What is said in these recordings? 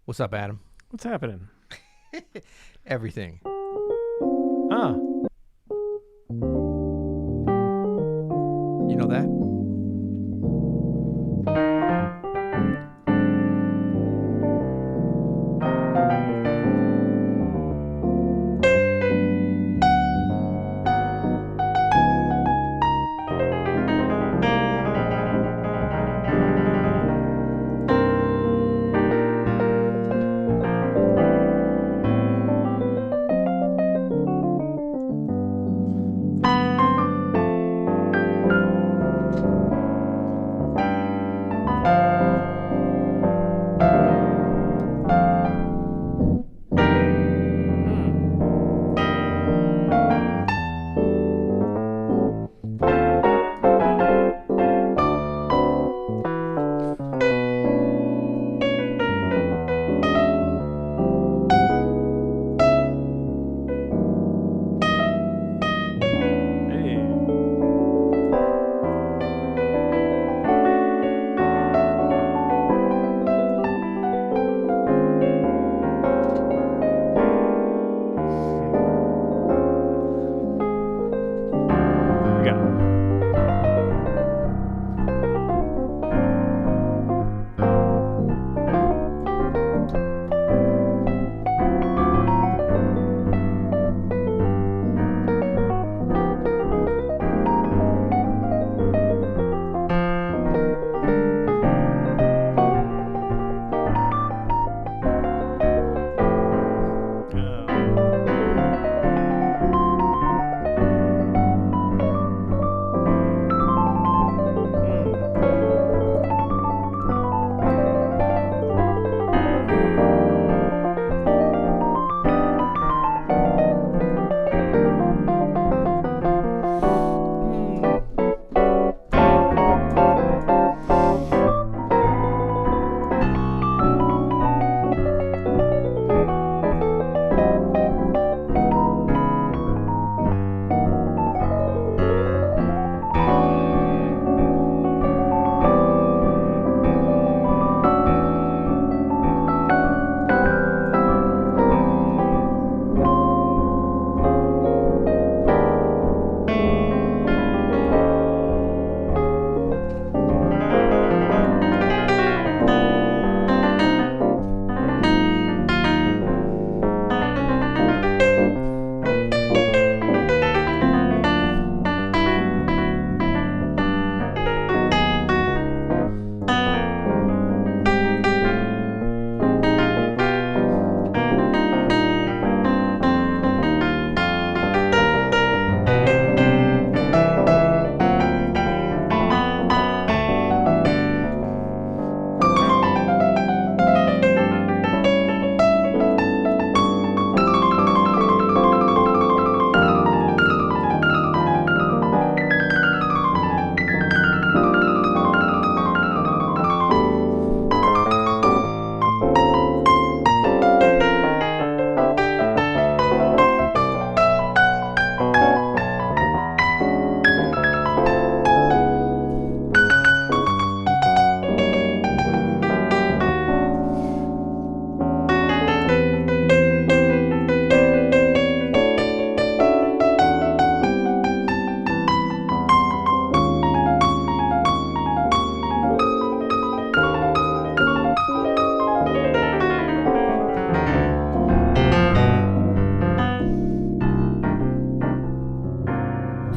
What's up, Adam? What's happening? Everything. Ah. You know that?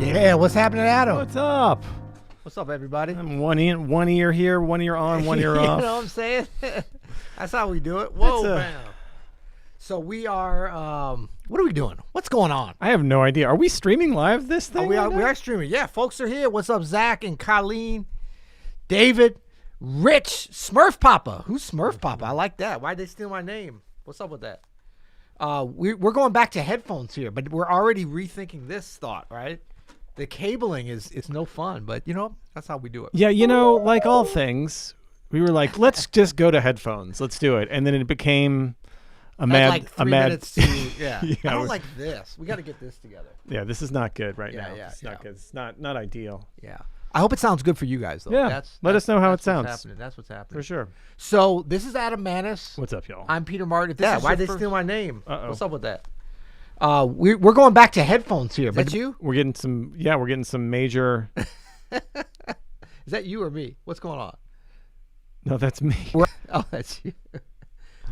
Yeah, what's happening, Adam? What's up? What's up, everybody? I'm one ear here, 1 ear on, 1 ear off. You know what I'm saying? That's how we do it. Whoa, bam. So we are, what are we doing? What's going on? I have no idea. Are we streaming live this thing? We are streaming. Yeah, folks are here. What's up, Zach and Colleen, David, Rich, Smurf Papa. Who's Smurf Papa? I like that. Why'd they steal my name? What's up with that? We're going back to headphones here, but we're already rethinking this thought, right? The cabling is no fun, but you know, that's how we do it. Yeah, you know, like all things, we were like, let's just go to headphones. Let's do it. And then it became a mad minutes to, yeah. Yeah, I don't like this. We got to get this together. Yeah, this is not good right Yeah, now. yeah, It's yeah. not good. It's not ideal. Yeah. I hope it sounds good for you guys, though. Yeah. Let us know how it sounds. That's what's happening. For sure. So this is Adam Maness. What's up, y'all? I'm Peter Martin. Why'd they steal my name? Uh-oh. What's up with that? We're going back to headphones here. Is that you? We're getting some. Yeah, we're getting some major. Is that you or me? What's going on? No, that's me. Oh, that's you.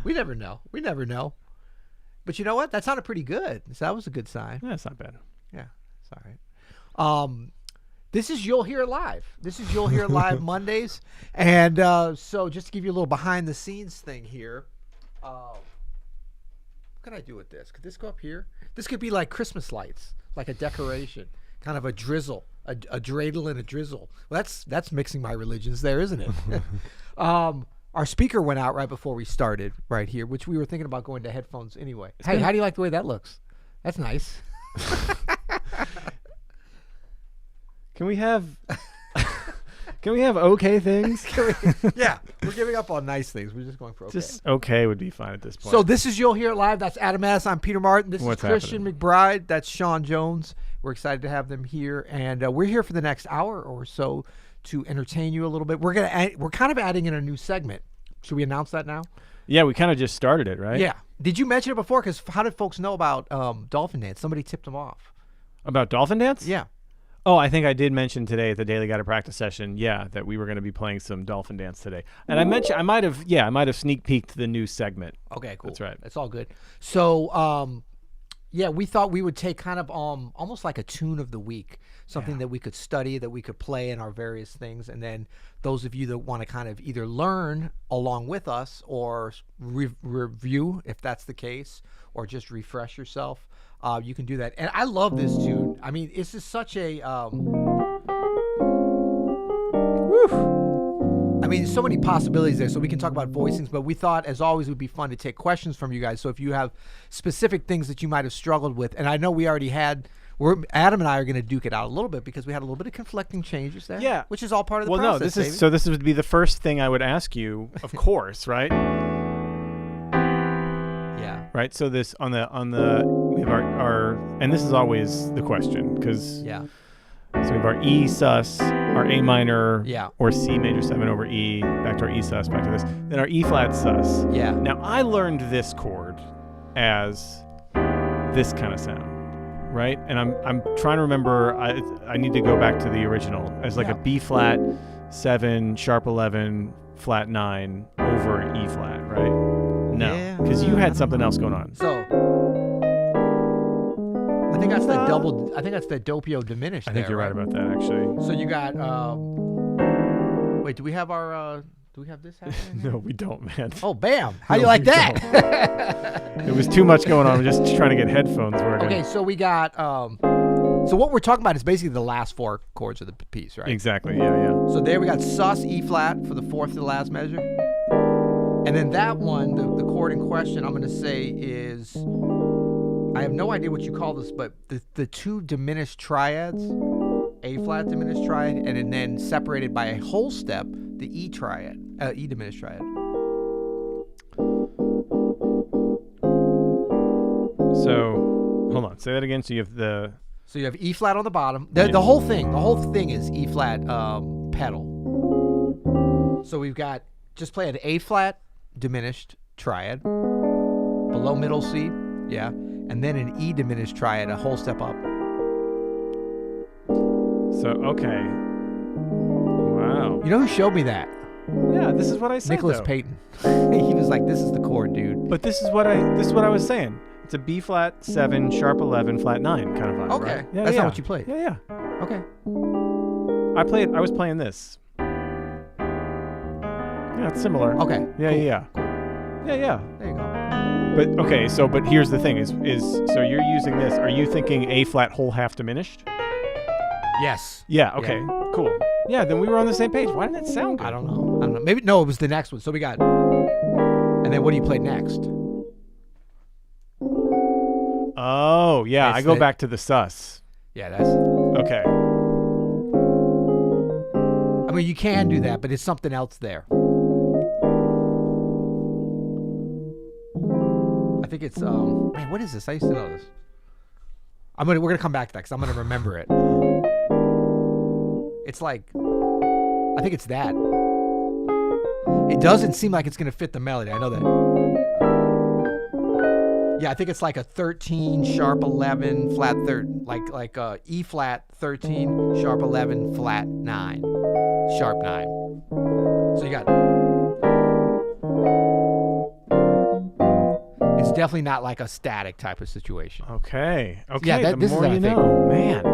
We never know. But you know what? That sounded pretty good. So that was a good sign. Yeah, it's not bad. Yeah, it's all right. This is You'll Hear It Live. Mondays. And so just to give you a little behind the scenes thing here. What can I do with this? Could this go up here? This could be like Christmas lights, like a decoration, kind of a drizzle, a dreidel and a drizzle. Well, that's mixing my religions there, isn't it? Our speaker went out right before we started right here, which we were thinking about going to headphones anyway. Hey, how do you like the way that looks? That's nice. Can we have okay things? Yeah, we're giving up on nice things. We're just going for okay. Just okay would be fine at this point. So this is You'll Hear It Live. That's Adam Maness. I'm Peter Martin. This is Christian McBride. That's Sean Jones. We're excited to have them here, and we're here for the next hour or so to entertain you a little bit. We're kind of adding in a new segment. Should we announce that now? Yeah, we kind of just started it, right? Yeah. Did you mention it before? Because how did folks know about Dolphin Dance? Somebody tipped them off. About Dolphin Dance? Yeah. Oh, I think I did mention today at the Daily Guided Practice session, that we were going to be playing some Dolphin Dance today. And I mentioned I might have sneak peeked the new segment. Okay, cool. That's right. That's all good. So, we thought we would take kind of almost like a tune of the week, something that we could study, that we could play in our various things, and then those of you that want to kind of either learn along with us or review, if that's the case, or just refresh yourself. You can do that. And I love this tune. I mean, it's just such a... I mean, so many possibilities there, so we can talk about voicings, but we thought, as always, it would be fun to take questions from you guys. So if you have specific things that you might have struggled with, and I know we already had... Adam and I are going to duke it out a little bit because we had a little bit of conflicting changes there. Yeah. Which is all part of the process. This would be the first thing I would ask you, of course, right? Yeah. Right. So this on the we have our and this is always the question because so we have our E sus, our A minor, or C major 7 over E, back to our E sus, back to this, then our E flat sus. Yeah. Now I learned this chord as this kind of sound, right? And I'm trying to remember. I need to go back to the original as like a B flat 7 sharp 11 flat 9 over E flat, right? No, because you had something else going on. So I think that's the double. I think that's the doppio diminished. I think you're right about that, actually. So you got. Wait, do we have our? Do we have this happening? No, we don't, man. Oh, bam! How do you like that? It was too much going on. I'm just trying to get headphones working. Okay, so we got. So what we're talking about is basically the last 4 chords of the piece, right? Exactly. Yeah. So there we got sus E flat for the 4th to the last measure. And then that one, the chord in question, I'm going to say is, I have no idea what you call this, but the 2 diminished triads, A flat diminished triad, and then separated by a whole step, the E triad, E diminished triad. So, hold on, say that again. So you have E flat on the bottom. The whole thing is E flat pedal. So we've got, just play an A flat diminished triad, below middle C, and then an E diminished triad, a whole step up. So, okay. Wow. You know who showed me that? Yeah, this is what I said. Nicholas Payton. He was like, "This is the chord, dude." But this is what I was saying. It's a B flat 7 sharp 11 flat 9 kind of vibe. Okay, right? Yeah, that's not what you played. Yeah. Okay. I was playing this. Yeah, it's similar. Okay. Yeah, cool. yeah. Cool. Yeah. There you go. But okay, but here's the thing: is so you're using this? Are you thinking A flat whole half diminished? Yes. Yeah. Okay. Yeah. Cool. Yeah. Then we were on the same page. Why didn't that sound good? I don't know. Maybe no. It was the next one. So we got. And then what do you play next? Oh yeah, I go back to the sus. Yeah, that's okay. I mean, you can do that, but it's something else there. I think it's man, what is this? I used to know this. We're gonna come back to that because I'm gonna remember it. It's like, I think it's that. It doesn't seem like it's going to fit the melody. I know that. Yeah, I think it's like a 13 sharp 11 flat third, like E flat 13 sharp 11 flat 9 sharp 9. So you got. It's definitely not like a static type of situation. Okay. Yeah, the more you know, man.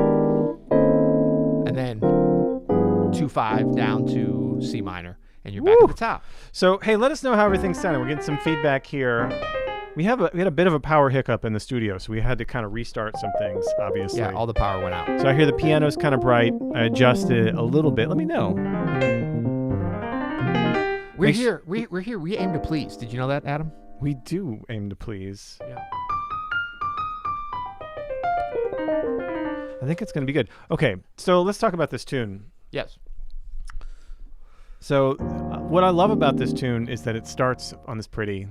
And then 2-5 down to C minor, and you're back at the top. So hey, let us know how everything's sounding. We're getting some feedback here. We had a bit of a power hiccup in the studio, so we had to kind of restart some things, obviously. Yeah, all the power went out. So I hear the piano's kind of bright. I adjusted it a little bit. Let me know. We're here. We aim to please. Did you know that, Adam? We do aim to please. Yeah. I think it's going to be good. Okay, so let's talk about this tune. Yes. So what I love about this tune is that it starts on this pretty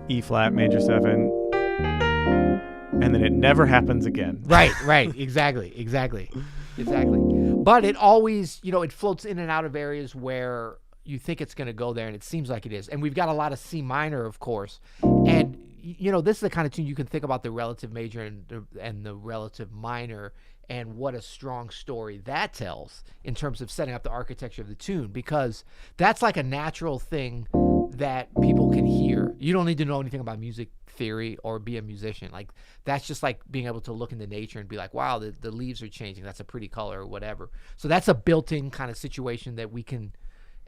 E flat major 7, and then it never happens again. Right, exactly. But it always, it floats in and out of areas where you think it's going to go there, and it seems like it is. And we've got a lot of C minor, of course. And, this is the kind of tune you can think about the relative major and the relative minor, and what a strong story that tells in terms of setting up the architecture of the tune, because that's like a natural thing that people can hear. You don't need to know anything about music theory or be a musician. Like, that's just like being able to look into nature and be like, wow, the leaves are changing. That's a pretty color or whatever. So that's a built-in kind of situation that we can,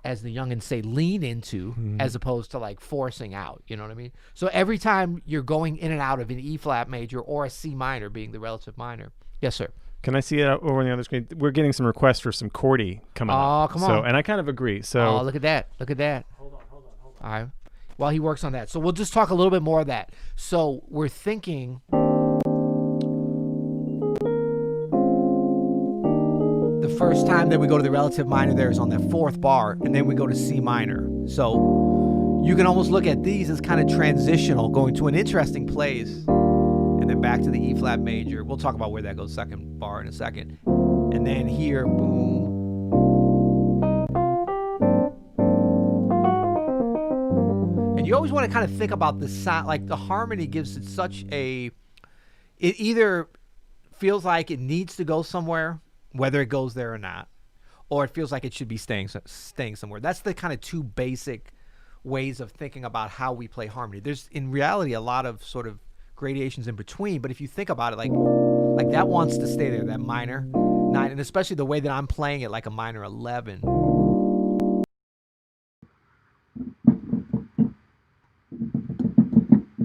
as the youngins say, lean into, as opposed to like forcing out. You know what I mean? So every time you're going in and out of an E flat major or a C minor being the relative minor. Yes, sir. Can I see it over on the other screen? We're getting some requests for some chordy coming up. Oh, come on. And I kind of agree. So look at that. Hold on. All right. While he works on that. So we'll just talk a little bit more of that. So we're thinking the first time that we go to the relative minor there is on that 4th bar, and then we go to C minor. So you can almost look at these as kind of transitional, going to an interesting place, and then back to the E flat major. We'll talk about where that goes, 2nd bar in a second. And then here, boom. And you always want to kind of think about the sound, like the harmony gives it such a, it either feels like it needs to go somewhere, whether it goes there or not, or it feels like it should be staying somewhere. That's the kind of two basic ways of thinking about how we play harmony. There's in reality a lot of sort of gradations in between, but if you think about it, like that wants to stay there, that minor 9, and especially the way that I'm playing it, like a minor 11.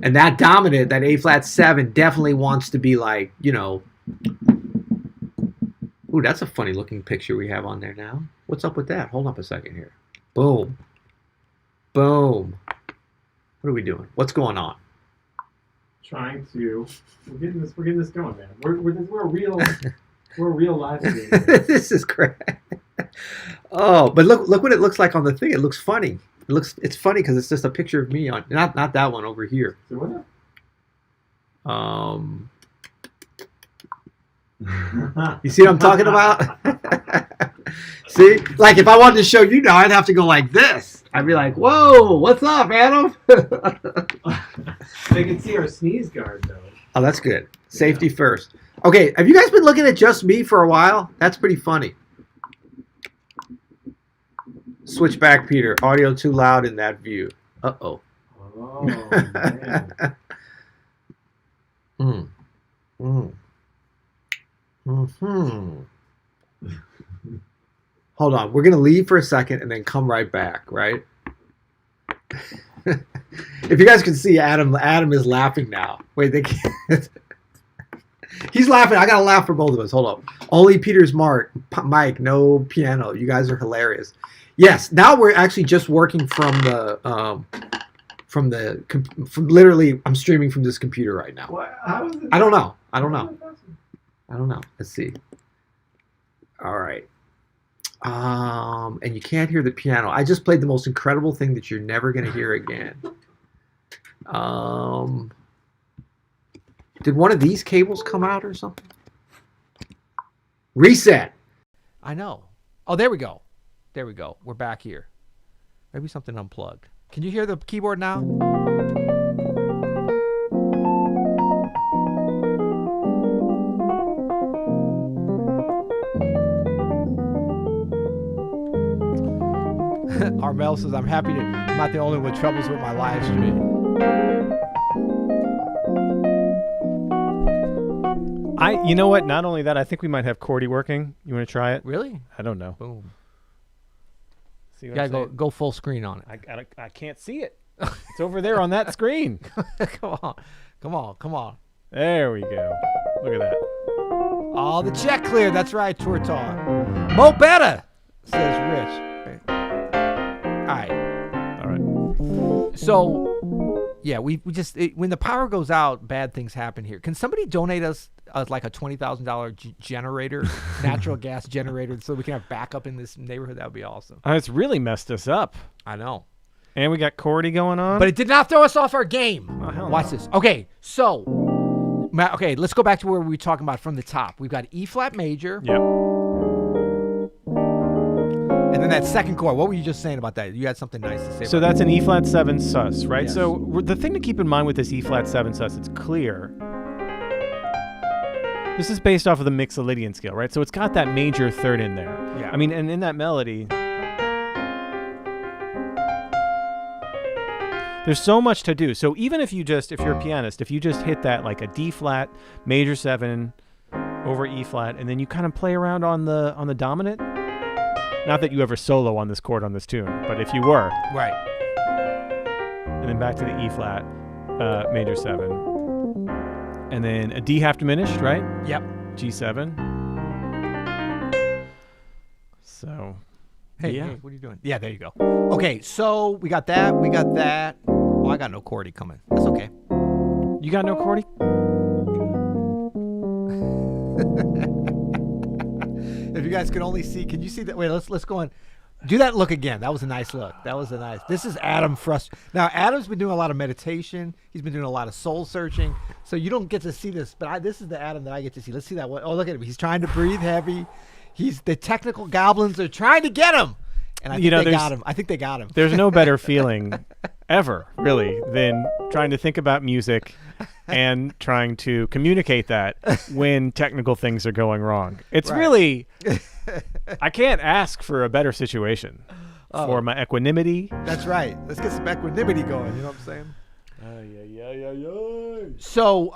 And that dominant, that A flat 7, definitely wants to be like, ooh, that's a funny looking picture we have on there now. What's up with that? Hold up a second here. Boom. What are we doing? What's going on? We're getting this going, man. We're real live stream. This is great. Oh, but look what it looks like on the thing. It looks funny. It's funny because it's just a picture of me on not that one over here. So what? You see what I'm talking about? See, like if I wanted to show you now, I'd have to go like this. I'd be like, "Whoa, what's up, Adam?" They can see our sneeze guard though. Oh, that's good. Safety first. Okay, have you guys been looking at just me for a while? That's pretty funny. Switch back, Peter. Audio too loud in that view. Uh-oh. Oh, man. Hold on. We're going to leave for a second and then come right back, right? If you guys can see, Adam is laughing now. Wait, they can't. He's laughing. I got to laugh for both of us. Hold up. Only Peter's mic, no piano. You guys are hilarious. Yes, now we're actually just working from literally, I'm streaming from this computer right now. What? How is it? I don't know. Let's see. All right. And you can't hear the piano. I just played the most incredible thing that you're never going to hear again. Did one of these cables come out or something? Reset. I know. Oh, there we go. There we go. We're back here. Maybe something unplugged. Can you hear the keyboard now? Armel says, I'm happy I'm not the only one with troubles with my live stream. You know what? Not only that, I think we might have Chordy working. You want to try it? Really? I don't know. Boom. See You what gotta I'm go full screen on it. I can't see it. It's over there on that screen. Come on. There we go. Look at that. Oh, the check cleared. That's right, Tour Talk. Mo better, says Rich. All right. So, yeah, we just when the power goes out, bad things happen here. Can somebody donate us like a $20,000 generator, natural gas generator, so we can have backup in this neighborhood? That would be awesome. It's really messed us up. I know. And we got Chordy going on. But it did not throw us off our game. Oh, hell Watch no. this. Okay, so, let's go back to where we were talking about from the top. We've got E flat major. Yep. And then that second chord. What were you just saying about that? You had something nice to say So about that's an E flat 7 sus, right? Yes. So the thing to keep in mind with this E flat 7 sus, it's clear. This is based off of the Mixolydian scale, right? So it's got that major third in there. Yeah. I mean, and in that melody, there's so much to do. So even if you're a pianist, if you just hit that like a D flat, major 7 over E flat, and then you kind of play around on the dominant. Not that you ever solo on this chord on this tune, but if you were. Right. And then back to the E flat, major 7. And then a D half diminished, right? Yep. G7. So, Hey, yeah. hey, what are you doing? Yeah, there you go. Okay, so we got that. Oh, I got no chordy coming. That's okay. You got no chordy? If you guys could only see, can you see that? Wait, let's go on. Do that look again. That was a nice look. This is Adam Now, Adam's been doing a lot of meditation. He's been doing a lot of soul searching. So you don't get to see this, but this is the Adam that I get to see. Let's see that one. Oh, look at him. He's trying to breathe heavy. The technical goblins are trying to get him. And I think they got him. I think they got him. There's no better feeling ever, really, than trying to think about music and trying to communicate that when technical things are going wrong. It's really, I can't ask for a better situation for my equanimity. That's right. Let's get some equanimity going. You know what I'm saying? So,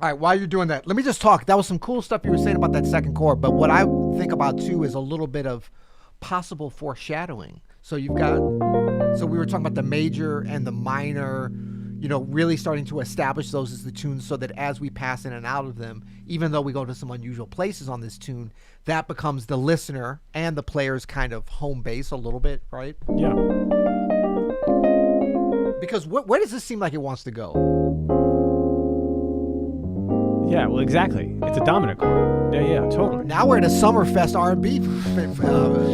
all right, while you're doing that, let me just talk. That was some cool stuff you were saying about that second chord. But what I think about, too, is a little bit of possible foreshadowing. So we were talking about the major and the minor, really starting to establish those as the tunes so that as we pass in and out of them, even though we go to some unusual places on this tune, that becomes the listener and the player's kind of home base a little bit, right? Yeah. Because where does this seem like it wants to go? Yeah, well, exactly. It's a dominant chord. Yeah, totally. Now we're at a Summerfest R&B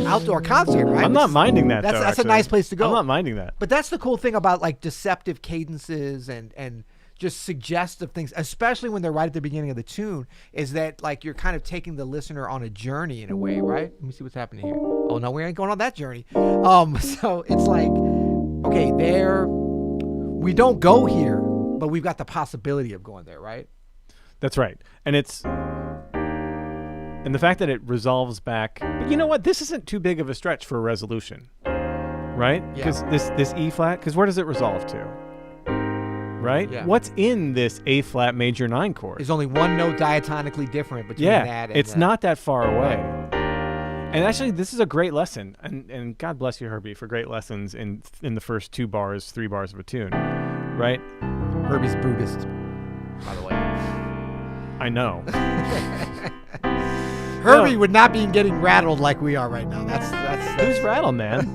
outdoor concert, right? I'm not minding that, That's though, a actually. nice place to go. I'm not minding that. But that's the cool thing about like deceptive cadences and just suggestive things, especially when they're right at the beginning of the tune, is that like you're kind of taking the listener on a journey in a way, right? Let me see what's happening here. Oh, no, we ain't going on that journey. So it's like, okay, we don't go here, but we've got the possibility of going there, right? That's right. And the fact that it resolves back, but you know what? This isn't too big of a stretch for a resolution, right? Because this E flat, because where does it resolve to? Right? Yeah. What's in this A flat major 9 chord? There's only one note diatonically different between that and it's not that far away. And actually, this is a great lesson. And God bless you, Herbie, for great lessons in the first 3 bars of a tune, right? Herbie's Buddhist, by the way. I know. Herbie would not be getting rattled like we are right now. That's Who's rattled, man?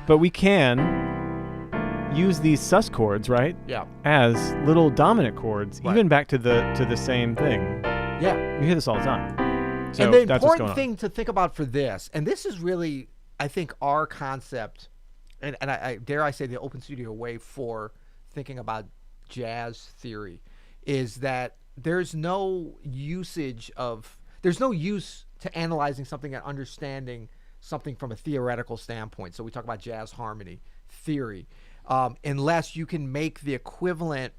But we can use these sus chords, right? Yeah. As little dominant chords, Right. even back to the same thing. Yeah. You hear this all the time. So and the that's what's going important thing to think about for this, and this is really, I think, our concept, and I dare I say the open studio way for thinking about jazz theory, is that there's no use to analyzing something and understanding something from a theoretical standpoint. So we talk about jazz harmony theory, unless you can make the equivalent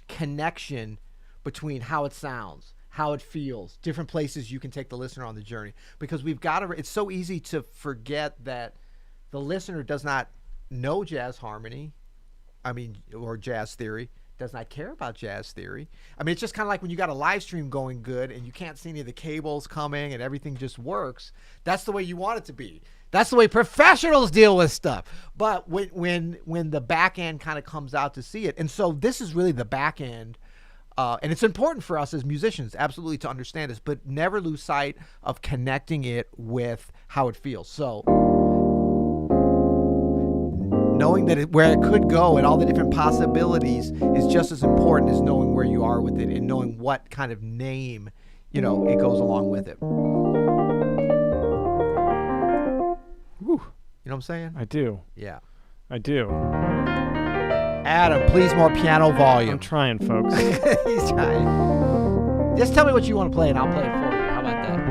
connection between how it sounds, how it feels, different places you can take the listener on the journey. Because it's so easy to forget that the listener does not know jazz harmony, or jazz theory, does not care about jazz theory. It's just kind of like when you got a live stream going good and you can't see any of the cables coming and everything just works. That's the way you want it to be. That's the way professionals deal with stuff. But when the back end kind of comes out to see it, and so this is really the back end, and it's important for us as musicians, absolutely, to understand this, but never lose sight of connecting it with how it feels. So knowing that where it could go and all the different possibilities is just as important as knowing where you are with it and knowing what kind of name, it goes along with it. Whew. You know what I'm saying? I do. Yeah. I do. Adam, please more piano volume. I'm trying, folks. He's trying. Just tell me what you want to play and I'll play it for you. How about that?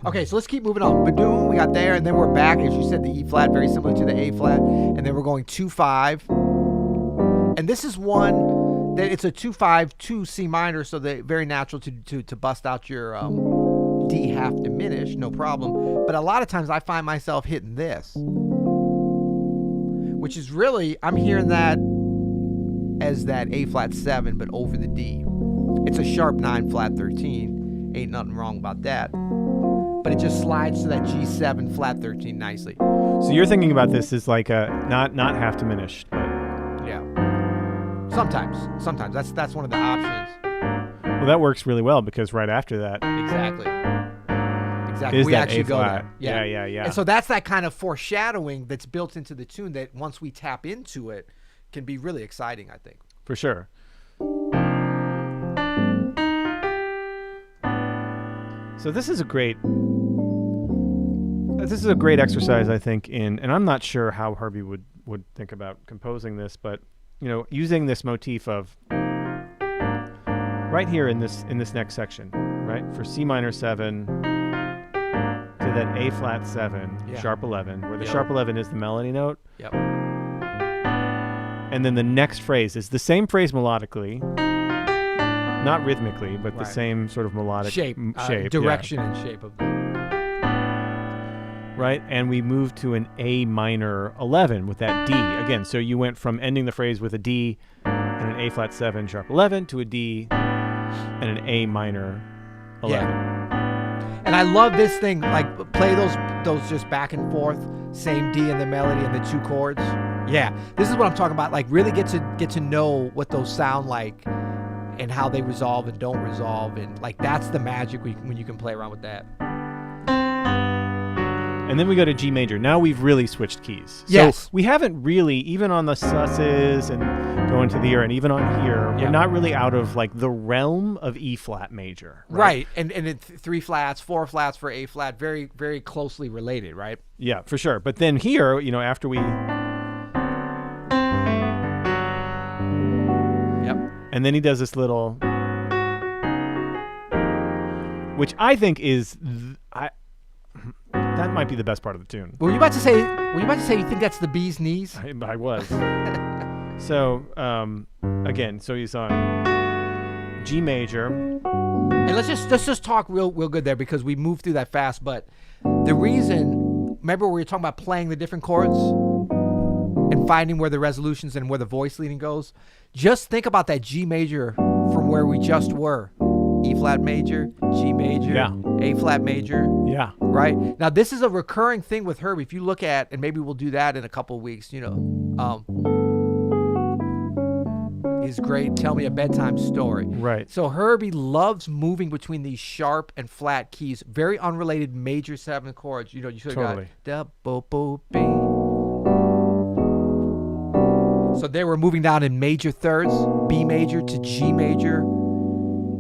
Okay, so let's keep moving on. Badoom, we got there, and then we're back. As you said, the E flat, very similar to the A flat. And then we're going 2-5. And this is one that it's a 2-5 to C minor, so they're very natural to bust out your D half diminished, no problem. But a lot of times I find myself hitting this, which is really, I'm hearing that as that A flat 7, but over the D. It's a sharp 9 flat 13. Ain't nothing wrong about that. But it just slides to that G7 flat 13 nicely. So you're thinking about this as like a not half diminished, but yeah. Sometimes that's one of the options. Well, that works really well because right after that, exactly. Is we that actually A go flat. there. Yeah. And so that's that kind of foreshadowing that's built into the tune that once we tap into it can be really exciting, I think. For sure. So this is a great exercise, I think, and I'm not sure how Herbie would think about composing this, but using this motif of right here in this next section, right, for C minor 7 to that A flat 7, sharp 11, where the sharp 11 is the melody note. Yep. And then the next phrase is the same phrase melodically. Not rhythmically, but the same sort of melodic shape, direction and shape of the... Right, and we moved to an A minor 11 with that D again. So you went from ending the phrase with a D and an A flat 7 sharp 11 to a D and an A minor 11. Yeah. And I love this thing, like play those just back and forth, same D in the melody and the two chords. Yeah, this is what I'm talking about. Like really get to know what those sound like and how they resolve and don't resolve, and like that's the magic when you can play around with that. And then we go to G major. Now we've really switched keys. Yes. So we haven't really, even on the susses and going to the ear, and even on here, we're not really out of like the realm of E flat major. Right. And it's 3 flats, 4 flats for A flat, very, very closely related, right? Yeah, for sure. But then here, after we... And then he does this little, which I think is, that might be the best part of the tune. Were you about to say you think that's the bee's knees? I was. So again, so he's on G major. And let's just talk real good there because we moved through that fast. But the reason, remember we were talking about playing the different chords and finding where the resolutions and where the voice leading goes. Just think about that G major from where we just were. E flat major, G major, A flat major. Yeah. Right? Now, this is a recurring thing with Herbie. If you look at, and maybe we'll do that in a couple of weeks, his great Tell Me a Bedtime Story. Right. So Herbie loves moving between these sharp and flat keys, very unrelated major 7 chords. You sort of got da bo bo B. So they were moving down in major thirds, B major to G major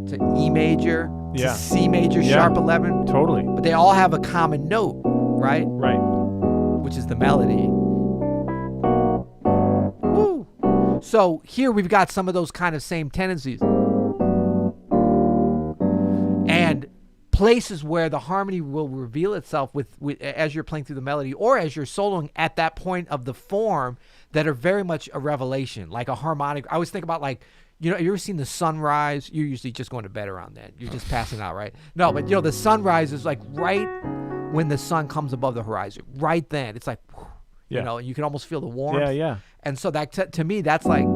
to E major to C major, sharp 11. Totally. But they all have a common note, right? Right. Which is the melody. Woo! So here we've got some of those kind of same tendencies. And places where the harmony will reveal itself with as you're playing through the melody or as you're soloing at that point of the form that are very much a revelation, like a harmonic. I always think about like, you know, you ever seen the sunrise? You're usually just going to bed around then. You're just passing out, right? No, but you know, the sunrise is like right when the sun comes above the horizon. Right then. It's like, whew, you know, you can almost feel the warmth. Yeah, yeah. And so that to me, that's like,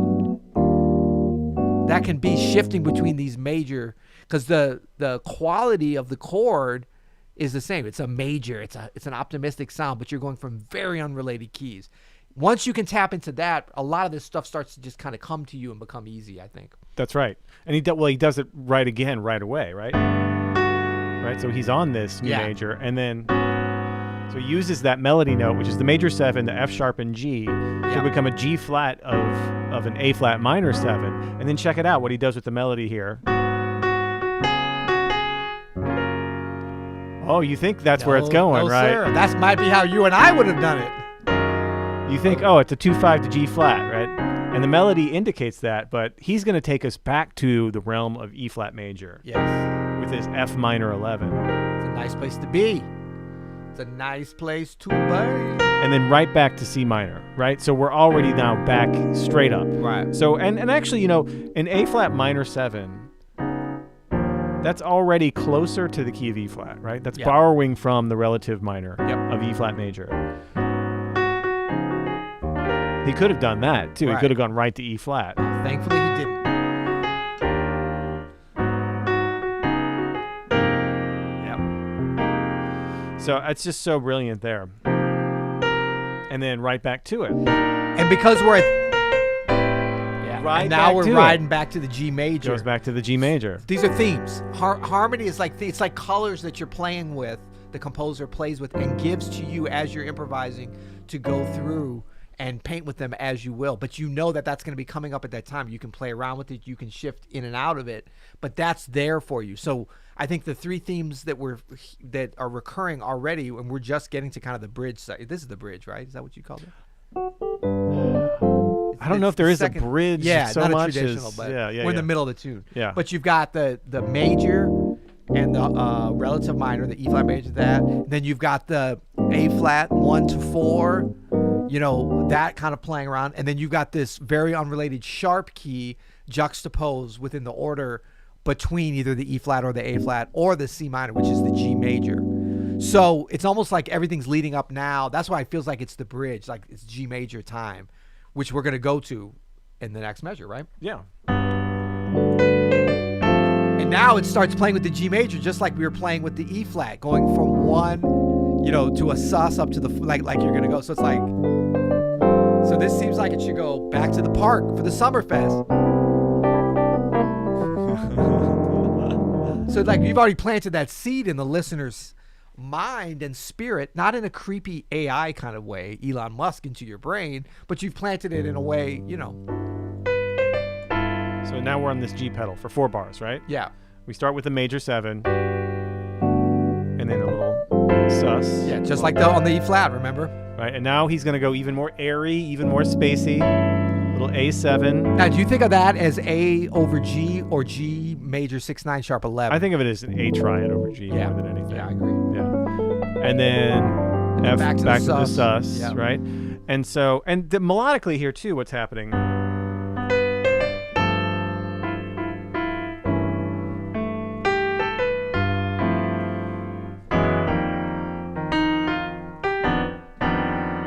that can be shifting between these major, because the quality of the chord is the same. It's a major, it's an optimistic sound, but you're going from very unrelated keys. Once you can tap into that, a lot of this stuff starts to just kind of come to you and become easy, I think. That's right. And he does it right away, right? Right. So he's on this Mi major, and then so he uses that melody note, which is the major 7, the F sharp and G, to become a G flat of an A flat minor 7. And then check it out what he does with the melody here. Oh, you think that's where it's going, right? Sir. That might be how you and I would have done it. You think, oh, it's a 2-5 to G flat, right? And the melody indicates that, but he's going to take us back to the realm of E flat major. Yes. With his F minor 11. It's a nice place to be. It's a nice place to be. And then right back to C minor, right? So we're already now back straight up. Right. So, and actually, you know, an A flat minor 7, that's already closer to the key of E flat, right? That's borrowing from the relative minor of E flat major. He could have done that too. He could have gone right to E flat. Thankfully, he didn't. Yep. So it's just so brilliant there. And then right back to it. And because we're at and now we're riding back to the G major. Goes back to the G major. These are themes. Harmony is like it's like colors that you're playing with. The composer plays with and gives to you as you're improvising to go through and paint with them as you will. But you know that that's going to be coming up at that time. You can play around with it. You can shift in and out of it. But that's there for you. So I think the 3 themes that are recurring already, and we're just getting to kind of the bridge side. This is the bridge, right? Is that what you called it? I don't know if there is a bridge so not much a traditional, as but we're in the middle of the tune. Yeah. But you've got the major and the relative minor, the E flat major, that. Then you've got the A flat 1 to 4, you know, that kind of playing around. And then you've got this very unrelated sharp key juxtaposed within the order between either the E flat or the A flat or the C minor, which is the G major. So it's almost like everything's leading up now. That's why it feels like it's the bridge, like it's G major time, which we're going to go to in the next measure, right? Yeah. And now it starts playing with the G major, just like we were playing with the E flat, going from 1, you know, to a sus up to the like you're going to go. So it's like, so this seems like it should go back to the park for the Summerfest. So like you've already planted that seed in the listener's mind and spirit, not in a creepy AI kind of way, Elon Musk into your brain, but you've planted it in a way, you know. So now we're on this G pedal for 4 bars, right? Yeah. We start with a major 7, and then a little sus. Yeah, just like on the E flat, remember? Right, and now he's going to go even more airy, even more spacey. Little A7. Now, do you think of that as A over G or G major 6/9 sharp 11? I think of it as an A triad over G more than anything. Yeah, I agree. Yeah. And then F back to the sus, right? And so, and melodically here too, what's happening?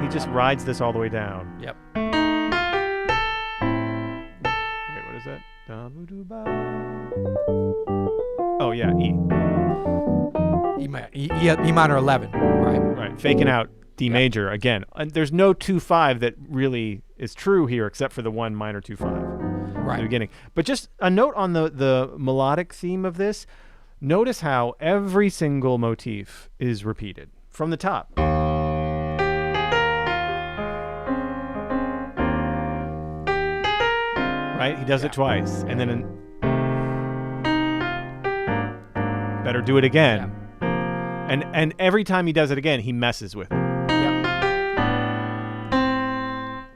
He just rides this all the way down. Yep. Oh yeah, E. E minor 11, right? Right, faking out D major again. And there's no 2-5 that really is true here, except for the 1 minor 2-5 at the beginning. But just a note on the melodic theme of this. Notice how every single motif is repeated from the top. Right? He does it twice, and then better do it again. Yeah. And every time he does it again, he messes with it. Yep.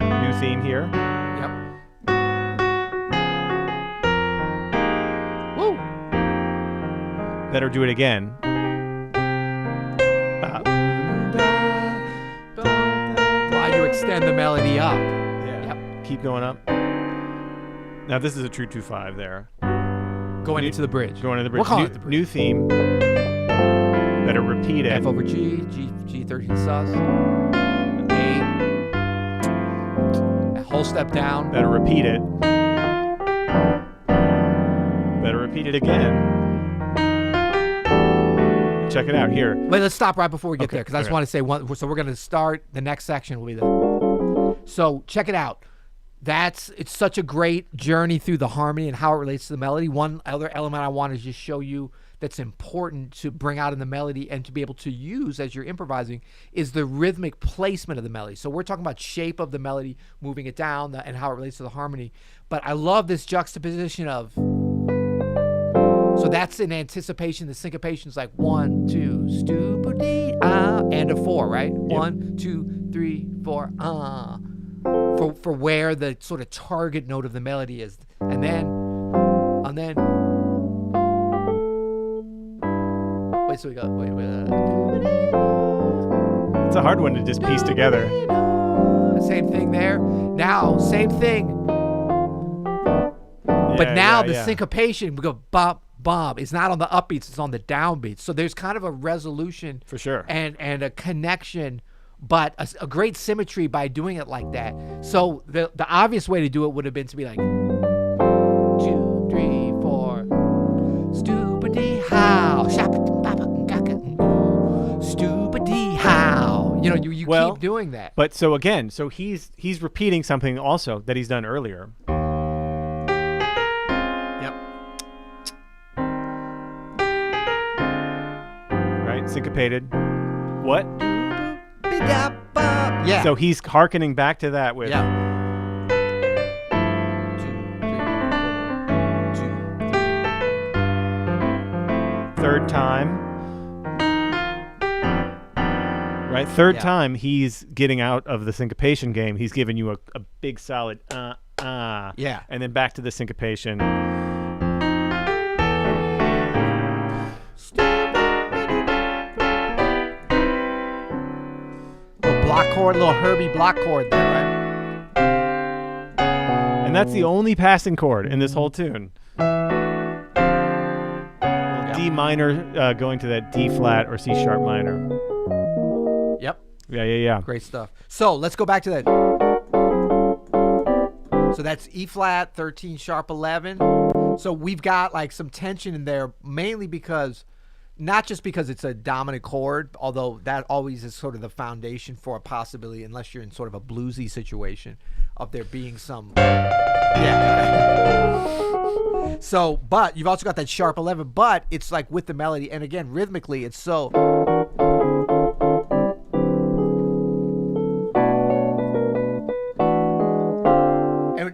New theme here. Yep. Better do it again. While you extend the melody up. Yeah. Yep. Keep going up. Now this is a true 2/5 there. Going into the bridge. Going into the bridge. We'll call it the bridge. New theme. Better repeat it. F over G, G13 sus. A whole step down. Better repeat it. Better repeat it again. Check it out here. Wait, let's stop right before we get there because I just okay. want to say one. So we're going to start. The next section will be the. So check it out. It's such a great journey through the harmony and how it relates to the melody. One other element I want to just show you that's important to bring out in the melody and to be able to use as you're improvising is the rhythmic placement of the melody. So we're talking about shape of the melody, moving it down, and how it relates to the harmony. But I love this juxtaposition of. So that's in anticipation. The syncopation is like 1, 2, stupidity, and a 4, right? Yep. 1, 2, 3, 4, for where the sort of target note of the melody is, and then wait. So we got wait. It's a hard one to just piece together. Same thing there. Now, same thing. But now the syncopation, we go bump. It's not on the upbeats, it's on the downbeats. So there's kind of a resolution For sure. and a connection, but a great symmetry by doing it like that. So the obvious way to do it would have been to be like 2, 3, 4, stupidity how, stupidity how. You know, you keep doing that. But so again, so he's repeating something also that he's done earlier. Syncopated. What? Yeah. So he's hearkening back to that with. Yeah. 2, 3, 4, 2, 3. Third time. Right? Third time he's getting out of the syncopation game. He's giving you a big solid Yeah. And then back to the syncopation. Block chord, little Herbie block chord there, right? And that's the only passing chord in this whole tune. D minor going to that D flat or C sharp minor. Yep. Yeah. Great stuff. So let's go back to that. So that's E flat, 13 sharp 11. So we've got like some tension in there, mainly because. Not just because it's a dominant chord, although that always is sort of the foundation for a possibility, unless you're in sort of a bluesy situation, of there being some. Yeah. So, but you've also got that sharp 11, but it's like with the melody, and again, rhythmically, it's so.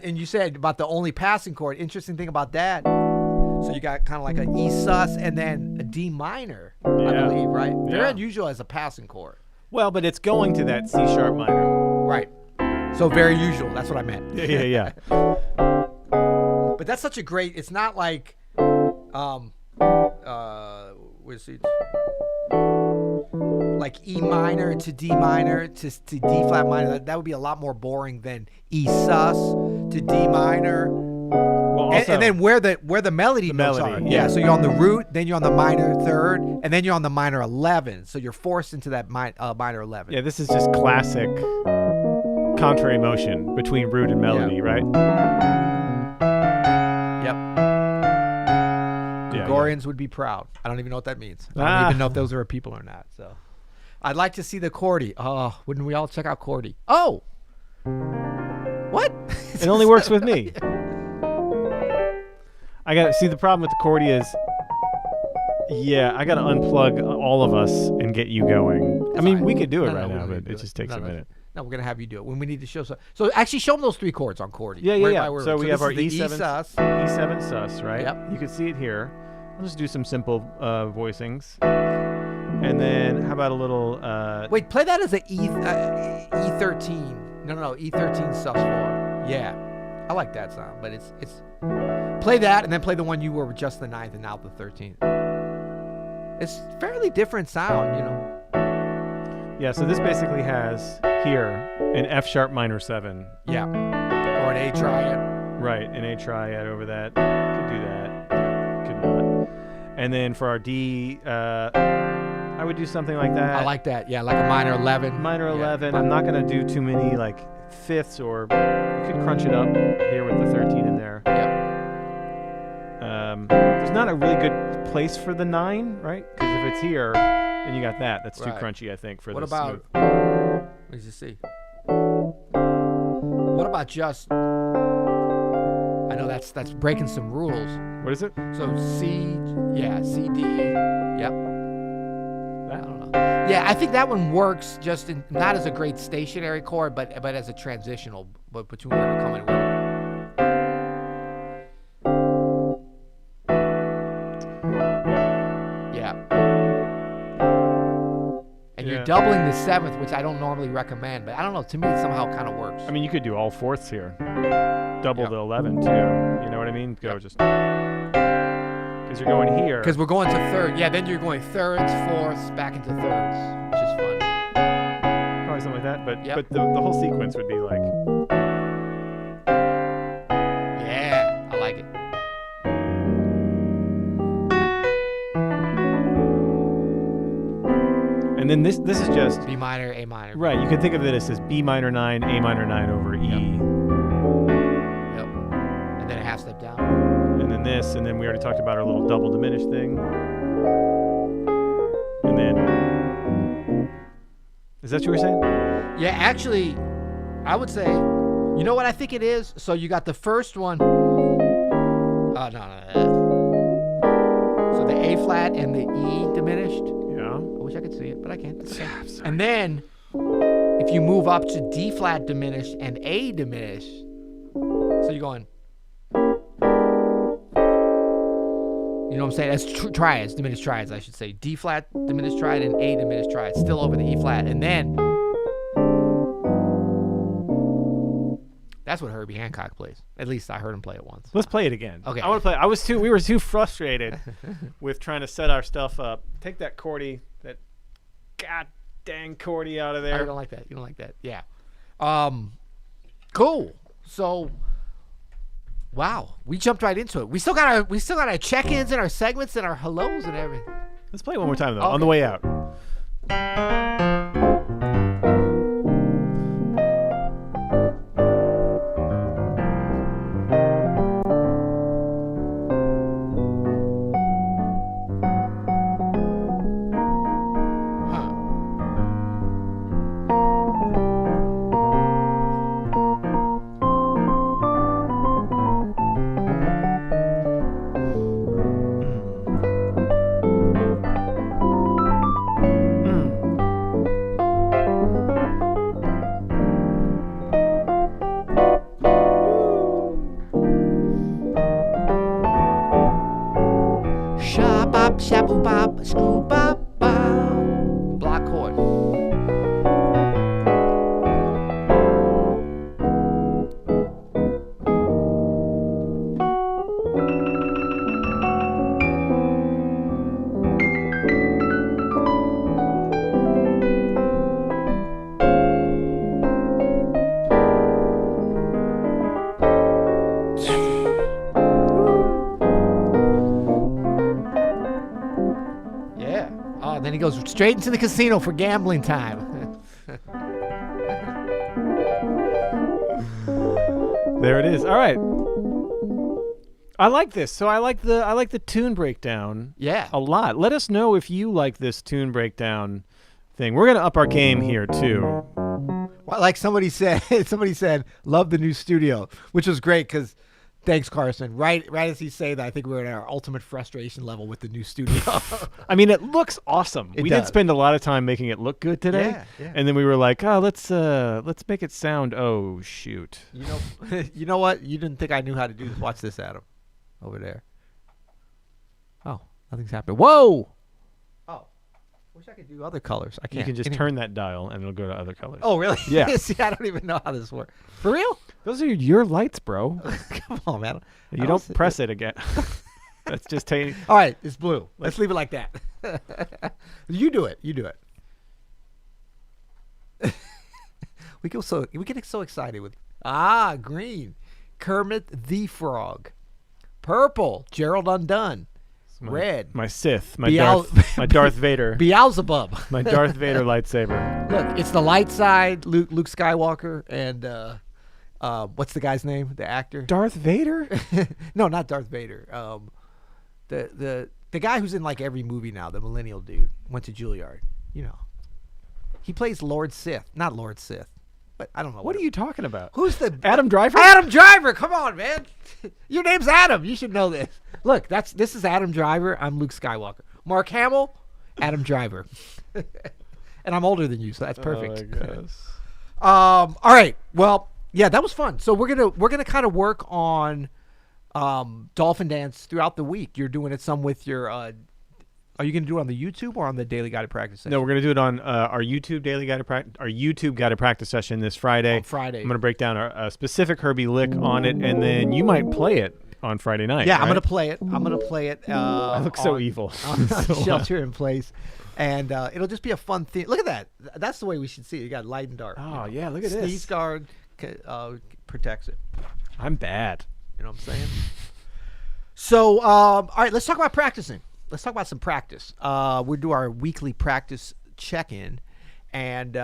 And you said about the only passing chord. Interesting thing about that. So you got kind of like an E sus and then a D minor, I believe, right? Very unusual as a passing chord. Well, but it's going to that C sharp minor. Right. So very usual. That's what I meant. Yeah. But that's such a great. It's not like, where's it? Like E minor to D minor to D flat minor. That would be a lot more boring than E sus to D minor. Well, also, and then where the melody notes are. Yeah, so you're on the root, then you're on the minor third, and then you're on the minor 11. So you're forced into that minor 11. Yeah, this is just classic contrary motion between root and melody, right? Yep. Gregorians would be proud. I don't even know what that means. I don't even know if those are a people or not. So I'd like to see the chordy. Oh, wouldn't we all check out chordy? Oh! What? It only works with me. I got to see the problem with the chordy is, I got to unplug all of us and get you going. I mean, we could do it right now, but it just takes a minute. No, we're going to have you do it when we need to show some. So actually show them those 3 chords on chordy. Yeah. So we have our E7 sus. E7 sus, right? Yep. You can see it here. I'll just do some simple voicings. And then how about a little... Wait, play that as an E13. No, E13 sus 4. Yeah. I like that sound, but it's play that and then play the one you were just the 9th and now the 13th. It's fairly different sound, you know. Yeah, so this basically has here an F sharp minor 7. Yeah. Or an A triad. Right, an A triad over that. Could do that. Could not. And then for our D, I would do something like that. I like that. Yeah, like a minor 11. Minor Yeah. 11. I'm not going to do too many like fifths, or you could crunch it up here with the 13 in there. Yeah. There's not a really good place for the 9, right? Because if it's here, then you got that. That's too Right. crunchy, I think, for What the about? smooth. Let me just see. What about just? I know that's breaking some rules. What is it? So C, yeah, C D, yep. I don't know. Yeah, I think that one works just not as a great stationary chord, but as a transitional, but between where we're coming. Yeah. And you're doubling the 7th, which I don't normally recommend, but I don't know. To me, it somehow kind of works. I mean, you could do all fourths here. Double Yep. the 11 too. You know what I mean? Go just because you're going here. Because we're going to third. Yeah, then you're going thirds, fourths, back into thirds, which is fun. Probably something like that. But Yep. but the whole sequence would be like. Yeah, I like it. And then this is just B minor, A minor. right. You can think of it as B minor 9, A minor 9 over E. Yep. And then a half step down. And then this, and then we already talked about our little double diminished thing. And then, is that what you were saying? Yeah, actually, I would say, you know what I think it is? So you got the first one. No. So the A flat and the E diminished. Yeah. I wish I could see it, but I can't. It's okay. And then, if you move up to D flat diminished and A diminished, so you're going. You know what I'm saying? That's triads, diminished triads, I should say. D flat diminished triad and A diminished triad, still over the E flat, and then that's what Herbie Hancock plays. At least I heard him play it once. Let's play it again. Okay. I want to play. We were too frustrated with trying to set our stuff up. Take that chordy, that god dang chordy out of I there. don't like that. You don't like that. Yeah. Cool. So, wow, we jumped right into it. We still got our check-ins and our segments and our hellos and everything. Let's play it one more time though. Okay. On the way out. Shabop, shaboo-bop, screw-bop-bop. Block chord. Yeah. Oh, then he goes straight into the casino for gambling time. There it is. All right. I like this. So I like the tune breakdown. Yeah. A lot. Let us know if you like this tune breakdown thing. We're gonna up our game here too. Well, like somebody said, love the new studio, which was great because, thanks, Carson. Right as he said that, I think we're at our ultimate frustration level with the new studio. I mean, it looks awesome. It We does. did spend a lot of time making it look good today. Yeah, yeah. And then we were like, oh, let's make it sound. Oh shoot. You know what? You didn't think I knew how to do this. Watch this, Adam. Over there. Oh, nothing's happening. Whoa! Oh, wish I could do other colors. I can't. You can just Any- turn that dial and it'll go to other colors. Oh, really? Yeah. See, I don't even know how this works. For real? Those are your lights, bro. Come on, man. You don't press it again. That's just taking. All right, it's blue. Let's leave it like that. You do it. You do it. we get so excited with green, Kermit the Frog, purple, Gerald Undone, red, my Sith, my Beal- Darth Vader, Beelzebub. my Darth Vader lightsaber. Look, it's the light side, Luke Skywalker, and what's the guy's name? The actor? Darth Vader? No, not Darth Vader. The guy who's in like every movie now, the millennial dude, went to Juilliard. You know, he plays Lord Sith, not Lord Sith, but I don't know. What are you talking about? Who's the Adam Driver? Adam Driver, come on, man. Your name's Adam. You should know this. Look, this is Adam Driver. I'm Luke Skywalker. Mark Hamill, Adam Driver. And I'm older than you, so that's perfect. Oh, I guess. All right. Well, yeah, that was fun. So we're gonna kind of work on Dolphin Dance throughout the week. You're doing it some with your. Are you gonna do it on the YouTube or on the Daily Guided Practice session? No, we're gonna do it on our YouTube guided practice session this Friday. On Friday. I'm gonna break down a specific Herbie lick on it, and then you might play it on Friday night. Yeah, right? I'm gonna play it. I look so evil. On So Shelter in Place, and it'll just be a fun thing. Look at that. That's the way we should see it. You got light and dark. Oh yeah, look at this. Sneeze guard protects it. I'm bad. You know what I'm saying? So, all right, let's talk about practicing. Let's talk about some practice. We'll do our weekly practice check-in. And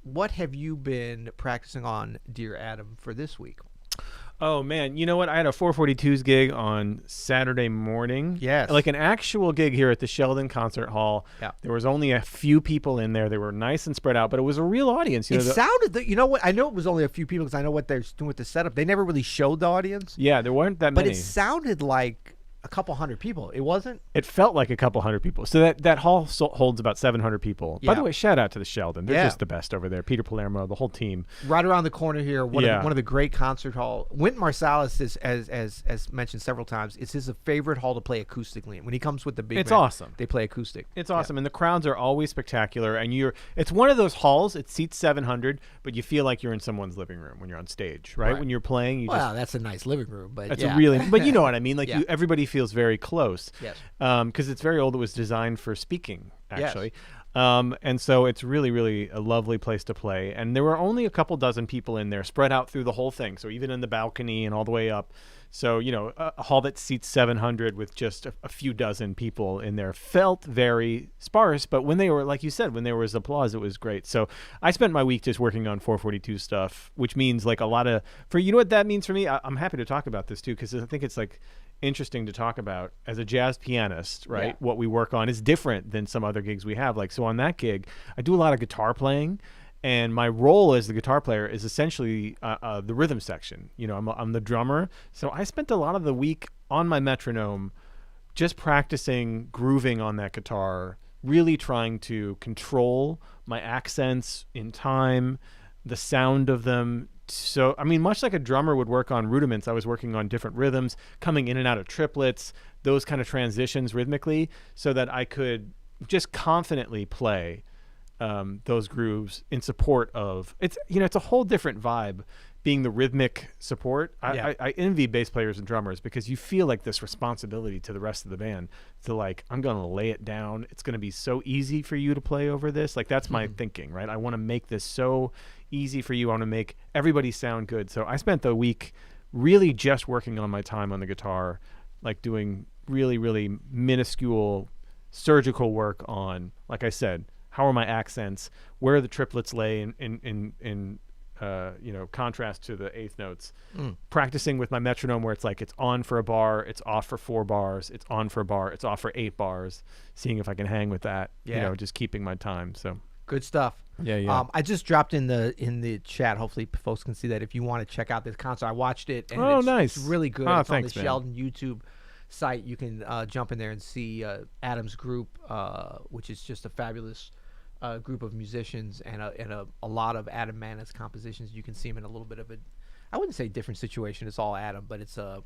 what have you been practicing on, dear Adam, for this week? Oh, man. You know what? I had a 442's gig on Saturday morning. Yes. Like an actual gig here at the Sheldon Concert Hall. Yeah. There was only a few people in there. They were nice and spread out, but it was a real audience. It sounded, you know what? I know it was only a few people because I know what they're doing with the setup. They never really showed the audience. Yeah, there weren't that But many. it sounded like a couple hundred people. It wasn't? It felt like a couple hundred people. So that hall holds about 700 people. By Yeah. the way, shout out to the Sheldon. They're Yeah. just the best over there. Peter Palermo, the whole team. Right around the corner here, one Yeah. of the great concert hall. Wynton Marsalis is, as mentioned several times, it's his favorite hall to play acoustically. When he comes with the big It's band, awesome. They play acoustic. It's awesome, and the crowds are always spectacular. And it's one of those halls. It seats 700, but you feel like you're in someone's living room when you're on stage, right? Right. When you're playing, Well, that's a nice living room, but that's yeah. a really. But you know what I mean. Like Yeah. everybody feels very close. Yes. Because it's very old. It was designed for speaking, Yes. actually. And so it's really, really a lovely place to play. And there were only a couple dozen people in there, spread out through the whole thing. So even in the balcony and all the way up. So, a hall that seats 700 with just a few dozen people in there felt very sparse. But when they were, like you said, when there was applause, it was great. So I spent my week just working on 442 stuff, which means like a lot of, you know what that means for me? I'm happy to talk about this too, because I think it's like interesting to talk about as a jazz pianist, right? Yeah. What we work on is different than some other gigs we have. Like, so on that gig, I do a lot of guitar playing. And my role as the guitar player is essentially the rhythm section. I'm the drummer. So I spent a lot of the week on my metronome just practicing grooving on that guitar, really trying to control my accents in time, the sound of them. So, I mean, much like a drummer would work on rudiments, I was working on different rhythms, coming in and out of triplets, those kind of transitions rhythmically, so that I could just confidently play those grooves in support of it's a whole different vibe being the rhythmic support. I envy bass players and drummers because you feel like this responsibility to the rest of the band to like, I'm going to lay it down. It's going to be so easy for you to play over this. Like that's my thinking, right? I want to make this so easy for you. I want to make everybody sound good. So I spent the week really just working on my time on the guitar, like doing really, really minuscule surgical work on, like I said, how are my accents? Where the triplets lay in contrast to the eighth notes? Practicing with my metronome, where it's like it's on for a bar, it's off for 4 bars, it's on for a bar, it's off for 8 bars. Seeing if I can hang with that. Yeah. Just keeping my time. So Good stuff. Yeah. I just dropped in the chat. Hopefully, folks can see that if you want to check out this concert. I watched it. And nice. It's really good. Oh, it's thanks, on the man. Sheldon YouTube site. You can jump in there and see Adam's group, which is just a fabulous group of musicians and a lot of Adam Maness compositions. You can see him in a little bit of I wouldn't say different situation. It's all Adam, but it's a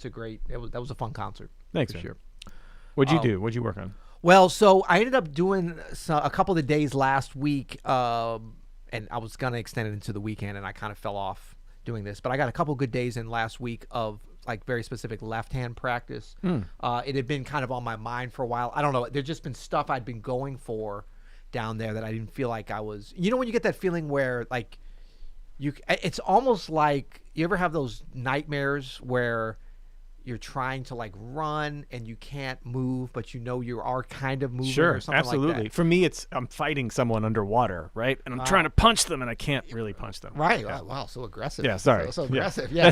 great. That was a fun concert. Thanks, for man. sure. What'd you do? What'd you work on? Well, so I ended up doing a couple of the days last week, and I was going to extend it into the weekend, and I kind of fell off doing this. But I got a couple good days in last week of like very specific left hand practice. It had been kind of on my mind for a while. I don't know. There'd just been stuff I'd been going for down there that I didn't feel like I was. You know when you get that feeling where like it's almost like you ever have those nightmares where you're trying to like run and you can't move, but you know you are kind of moving or something absolutely. like that. For me, it's I'm fighting someone underwater, right? And I'm trying to punch them, and I can't really punch them. Right. Yeah. Oh, wow, so aggressive. Yeah, sorry. So aggressive. Yeah.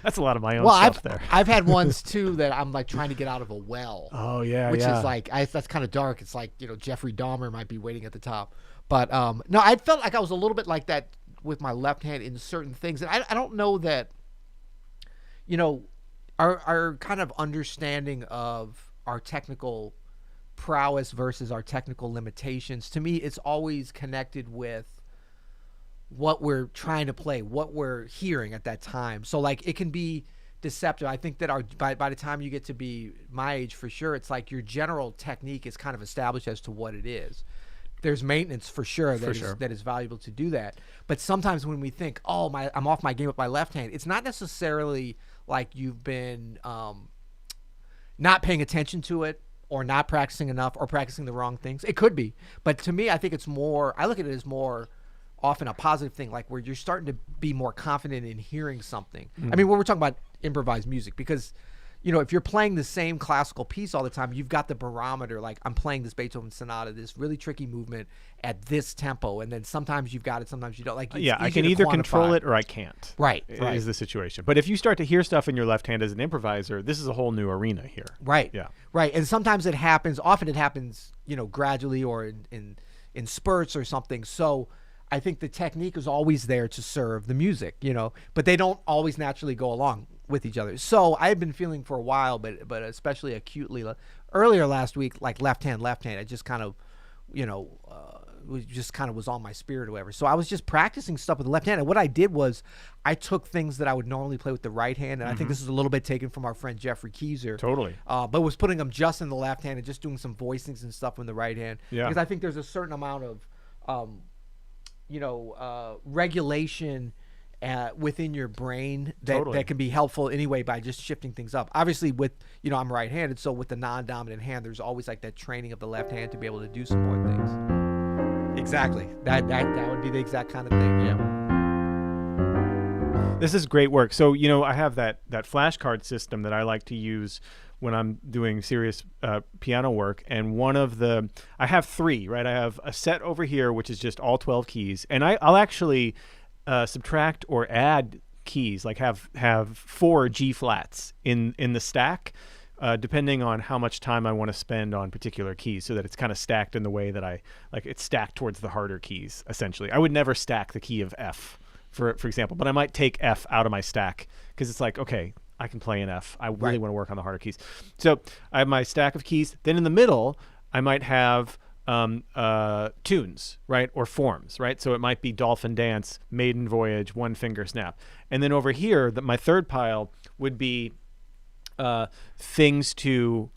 That's a lot of my own Well, stuff there. I've had ones too that I'm like trying to get out of a well. Oh yeah, which yeah. is like that's kind of dark. It's like Jeffrey Dahmer might be waiting at the top. But no, I felt like I was a little bit like that with my left hand in certain things, and I don't know that our kind of understanding of our technical prowess versus our technical limitations. To me, it's always connected with what we're trying to play, what we're hearing at that time. So like it can be deceptive. I think that by the time you get to be my age, for sure, it's like your general technique is kind of established as to what it is. There's maintenance for sure that is valuable to do that. But sometimes when we think, oh, I'm off my game with my left hand, it's not necessarily like you've been not paying attention to it or not practicing enough or practicing the wrong things. It could be. But to me, I think it's more, I look at it as more often a positive thing, like where you're starting to be more confident in hearing something. I mean, when we're talking about improvised music, because if you're playing the same classical piece all the time, you've got the barometer, like I'm playing this Beethoven sonata, this really tricky movement at this tempo, and then sometimes you've got it, sometimes you don't. Like, I can either control it or I can't. Right. Is the situation. But if you start to hear stuff in your left hand as an improviser, this is a whole new arena here. Right. Yeah. Right. And sometimes it happens. Often it happens, gradually or in spurts or something. So I think the technique is always there to serve the music, but they don't always naturally go along with each other. So I've been feeling for a while, but especially acutely earlier last week, like left hand. I just kind of, was on my spirit or whatever. So I was just practicing stuff with the left hand. And what I did was I took things that I would normally play with the right hand. And I think this is a little bit taken from our friend Jeffrey Keyser. Totally. But was putting them just in the left hand and just doing some voicings and stuff in the right hand. Yeah. Because I think there's a certain amount of, regulation within your brain that can be helpful anyway by just shifting things up. Obviously with, I'm right-handed, so with the non-dominant hand, there's always like that training of the left hand to be able to do some more things. Exactly. That would be the exact kind of thing. Yeah. This is great work. So, I have that flashcard system that I like to use when I'm doing serious piano work. And I have 3, right? I have a set over here, which is just all 12 keys. And I'll actually subtract or add keys, like have 4 G flats in the stack, depending on how much time I want to spend on particular keys, so that it's kind of stacked in the way that it's stacked towards the harder keys, essentially. I would never stack the key of F, for example, but I might take F out of my stack because it's like, okay, I can play an F. I really want to work on the harder keys. So I have my stack of keys. Then in the middle, I might have tunes, right? Or forms, right? So it might be Dolphin Dance, Maiden Voyage, One Finger Snap. And then over here, my third pile would be things to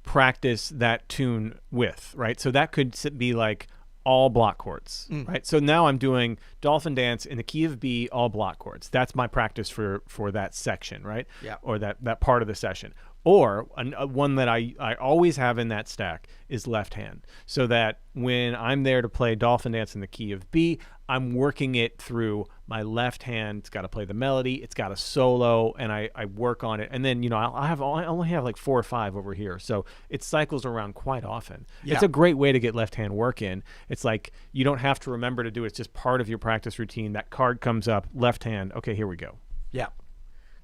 practice that tune with, right? So that could be like all block chords, right? So now I'm doing Dolphin Dance in the key of B, all block chords. That's my practice for that section, right? Yeah. Or that part of the session. Or one that I always have in that stack is left hand, so that when I'm there to play Dolphin Dance in the key of B, I'm working it through my left hand. It's got to play the melody. It's got a solo, and I work on it. And then, I only have like 4 or 5 over here, so it cycles around quite often. Yeah. It's a great way to get left hand work in. It's like you don't have to remember to do it. It's just part of your practice routine. That card comes up, left hand. Okay, here we go. Yeah.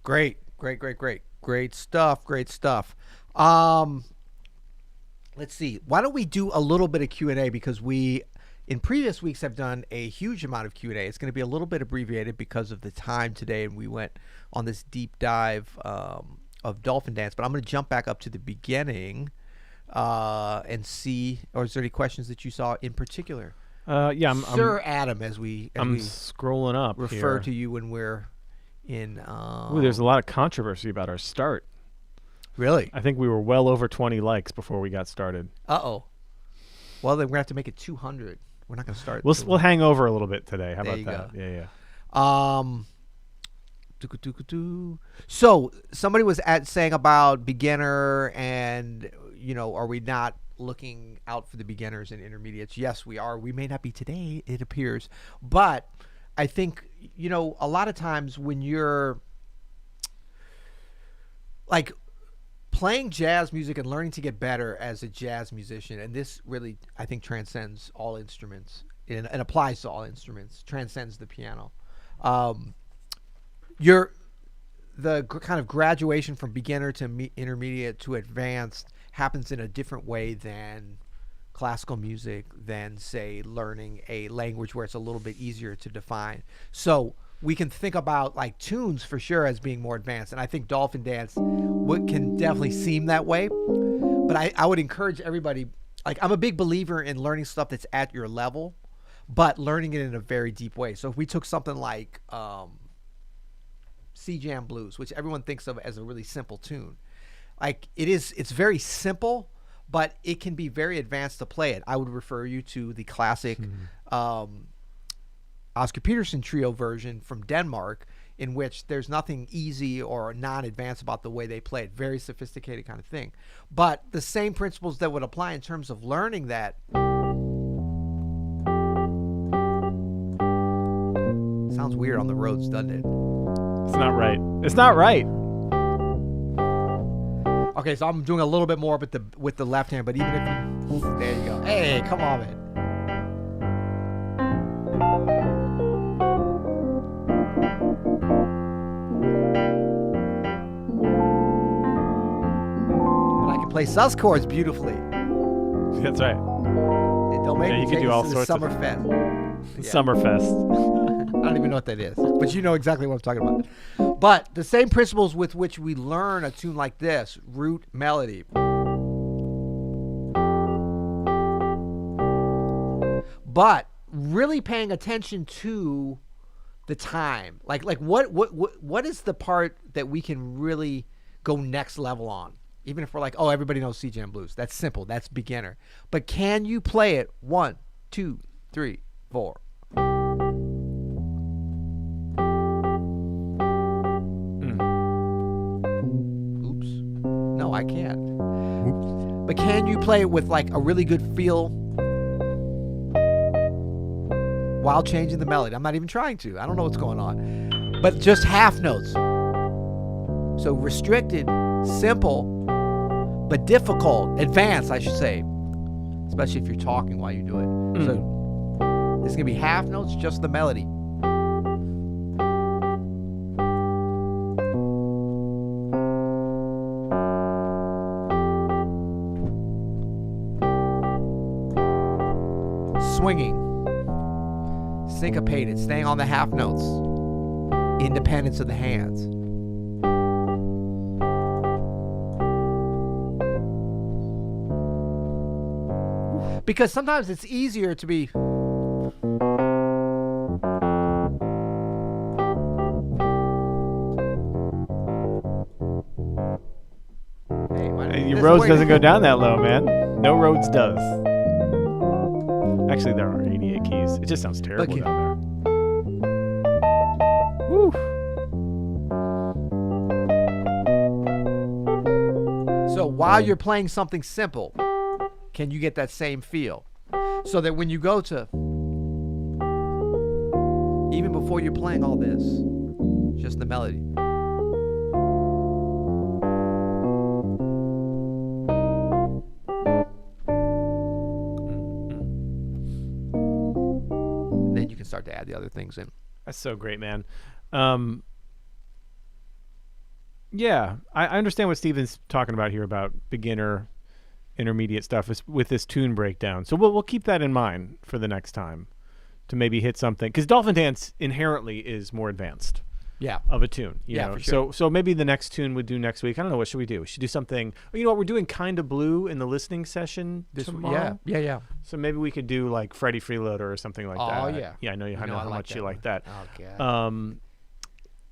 Great stuff. Let's see. Why don't we do a little bit of Q&A, because we, in previous weeks, have done a huge amount of Q&A. It's going to be a little bit abbreviated because of the time today, and we went on this deep dive of Dolphin Dance. But I'm going to jump back up to the beginning and see, or is there any questions that you saw in particular? Yeah, Sir Adam, as we scrolling up refer here. to you when we're in. Ooh, there's a lot of controversy about our start. Really? I think we were well over 20 likes before we got started. Uh-oh. Well, then we're going to have to make it 200. We're not going to start. We'll hang over a little bit today. How There about you that? go. Yeah. So somebody was saying about beginner and, are we not looking out for the beginners and intermediates? Yes, we are. We may not be today, it appears. But I think, a lot of times when you're like playing jazz music and learning to get better as a jazz musician, and this really, I think, transcends all instruments and applies to all instruments, transcends the piano. The kind of graduation from beginner to intermediate to advanced happens in a different way than classical music, than, say, learning a language where it's a little bit easier to define. So we can think about like tunes for sure as being more advanced, and I think Dolphin Dance can definitely seem that way. But I would encourage everybody, like, I'm a big believer in learning stuff that's at your level, but learning it in a very deep way. So if we took something like C Jam Blues, which everyone thinks of as a really simple tune, like it's very simple, but it can be very advanced to play it. I would refer you to the classic Oscar Peterson trio version from Denmark, in which there's nothing easy or non-advanced about the way they play it. Very sophisticated kind of thing. But the same principles that would apply in terms of learning that. Sounds weird on the roads, doesn't it? It's not right. It's not right. Okay, so I'm doing a little bit more with the left hand, but even if you, there you go. Hey, come on, man. But I can play sus chords beautifully. That's right. And don't make me you could take do us all to the sorts of Summerfest. Yeah. Summerfest. I don't even know what that is, but you know exactly what I'm talking about. But the same principles with which we learn a tune like this, root melody. But really paying attention to the time. Like what is the part that we can really go next level on? Even if we're like, oh, everybody knows C Jam Blues. That's simple. That's beginner. But can you play it 1, 2, 3, 4? Oops. No, I can't. But can you play it with like a really good feel while changing the melody? I'm not even trying to. I don't know what's going on. But just half notes. So restricted, simple, but difficult, advanced, I should say. Especially if you're talking while you do it. So it's going to be half notes, just the melody. Swinging, syncopated, staying on the half notes, independence of the hands. Because sometimes it's easier to be your Rhodes doesn't go down that low, man. No Rhodes does. Actually, there are 88 keys. It just sounds terrible down there. Woo. So while you're playing something simple, can you get that same feel? So that when you go to, even before you're playing all this, just the melody. Start to add the other things in. That's so great, man. Yeah, I understand what Steven's talking about here about beginner, intermediate stuff with this tune breakdown. So we'll keep that in mind for the next time to maybe hit something, because Dolphin Dance inherently is more advanced. Yeah. Of a tune. You know? For sure. So maybe the next tune we'd do next week. I don't know. What should we do? We should do something. You know what? We're doing Kinda Blue in the listening session tomorrow. Yeah. So maybe we could do like Freddie Freeloader or something like that. Oh, yeah. Yeah, I know how much you like that. Oh, God.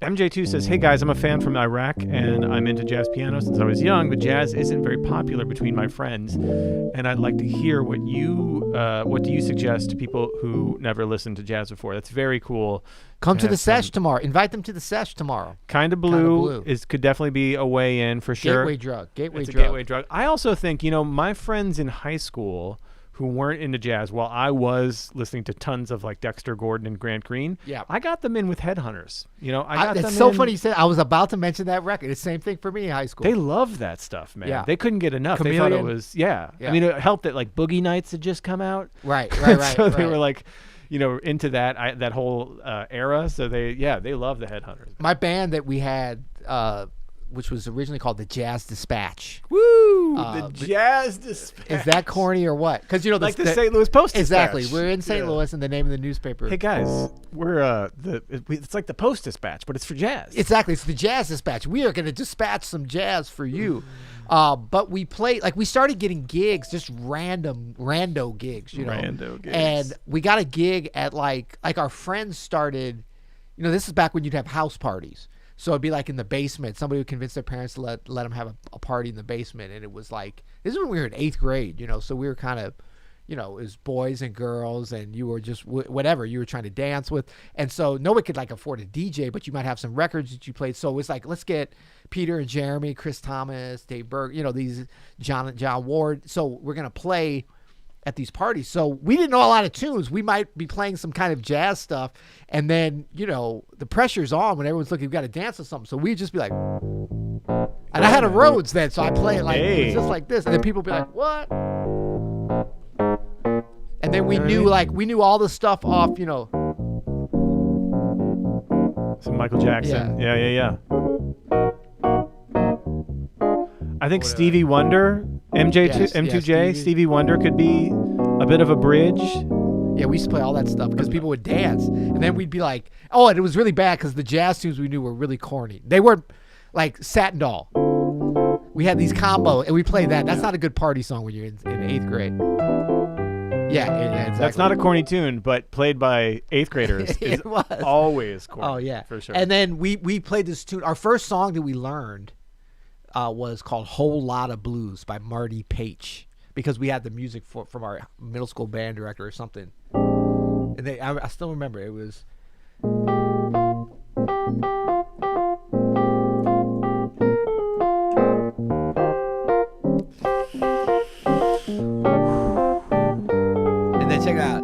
MJ2 says, "Hey guys, I'm a fan from Iraq and I'm into jazz piano since I was young, but jazz isn't very popular between my friends, and I'd like to hear what do you suggest to people who never listened to jazz before?" That's very cool. Come to the sesh tomorrow. Invite them to the sesh tomorrow. Kinda Blue could definitely be a way in for sure. Gateway drug. It's a gateway drug. I also think, my friends in high school who weren't into jazz, while I was listening to tons of like Dexter Gordon and Grant Green, I got them in with Headhunters. It's so funny you said. I was about to mention that record. It's the same thing for me in high school. They loved that stuff, man. Yeah. They couldn't get enough. Chameleon. They thought it was, I mean, it helped that like Boogie Nights had just come out. Right. So they were like, into that whole era. So they love the Headhunters. My band that we had, which was originally called the Jazz Dispatch. Woo! The Jazz Dispatch. Is that corny or what? Because the St. Louis Post. Exactly. Dispatch. We're in St. Louis, and the name of the newspaper. Hey guys, we're it's like the Post Dispatch, but it's for jazz. Exactly. It's the Jazz Dispatch. We are going to dispatch some jazz for you. But we played, we started getting gigs, just rando gigs, Rando gigs. And we got a gig at like our friends started, this is back when you'd have house parties. So it'd be like in the basement. Somebody would convince their parents to let them have a party in the basement. And it was like, this is when we were in 8th grade, so we were kind of, it was boys and girls, and you were just whatever you were trying to dance with. And so nobody could afford a DJ, but you might have some records that you played. So it was like, let's get Peter and Jeremy, Chris Thomas, Dave Berg, these John Ward. So we're going to play at these parties. So we didn't know a lot of tunes. We might be playing some kind of jazz stuff. And then, the pressure's on when everyone's looking, we've got to dance or something. So we'd just be like, and I had a Rhodes then. So I play it it was just like this. And then people would be like, what? And then we knew all the stuff off, Some Michael Jackson. Yeah. I think Stevie Wonder, M2J, Stevie Wonder could be a bit of a bridge. Yeah, we used to play all that stuff because people would dance. And then we'd be like, oh, and it was really bad because the jazz tunes we knew were really corny. They were like Satin Doll. We had these combo, and we played that. That's not a good party song when you're in 8th grade. Yeah, exactly. That's not a corny tune, but played by 8th graders is always corny. Oh, yeah. For sure. And then we played this tune. Our first song that we learned was called Whole Lotta Blues by Marty Page, because we had the music from our middle school band director or something. And I still remember it was... And then check it out.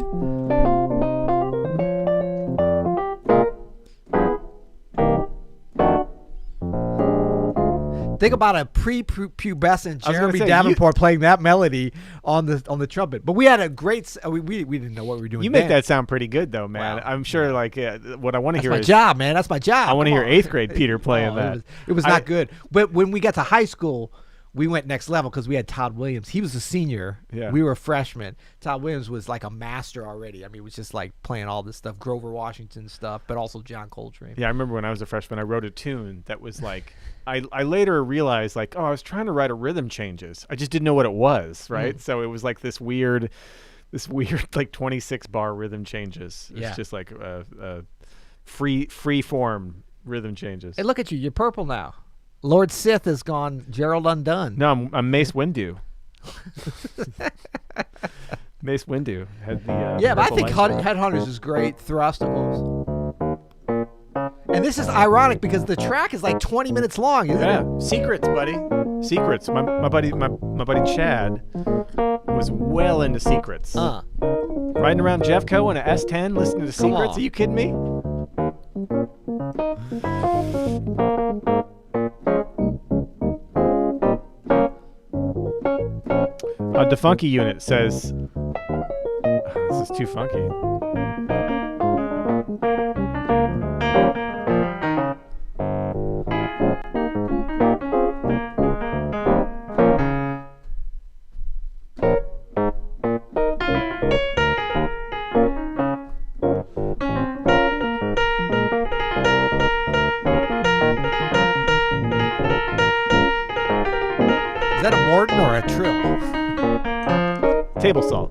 Think about a pre-pubescent Jeremy Davenport playing that melody on the trumpet. But we had a great. We didn't know what we were doing. You make that sound pretty good, though, man. Wow. I'm sure. What I want to hear is my job, man. That's my job. I want to hear 8th grade Peter playing that. It was not good. But when we got to high school, we went next level because we had Todd Williams. He was a senior. Yeah. We were freshmen. Todd Williams was like a master already. I mean, it was just like playing all this stuff, Grover Washington stuff, but also John Coltrane. Yeah, I remember when I was a freshman, I wrote a tune that was like, I later realized I was trying to write a rhythm changes. I just didn't know what it was, right? So it was like this weird like 26 bar rhythm changes. It's just like free form rhythm changes. Hey, look at you. You're purple now. Lord Sith has gone Gerald Undone. No, I'm Mace Windu. Mace Windu had the but I think Headhunters is great. Thrusticles. And this is ironic because the track is like 20 minutes long, isn't it? Secrets, buddy. Secrets. My buddy Chad was well into Secrets. Riding around Jeffco in a S10 listening to Secrets. Are you kidding me? The Funky Unit says, this is too funky. Is that a Morton or a trill? Table salt.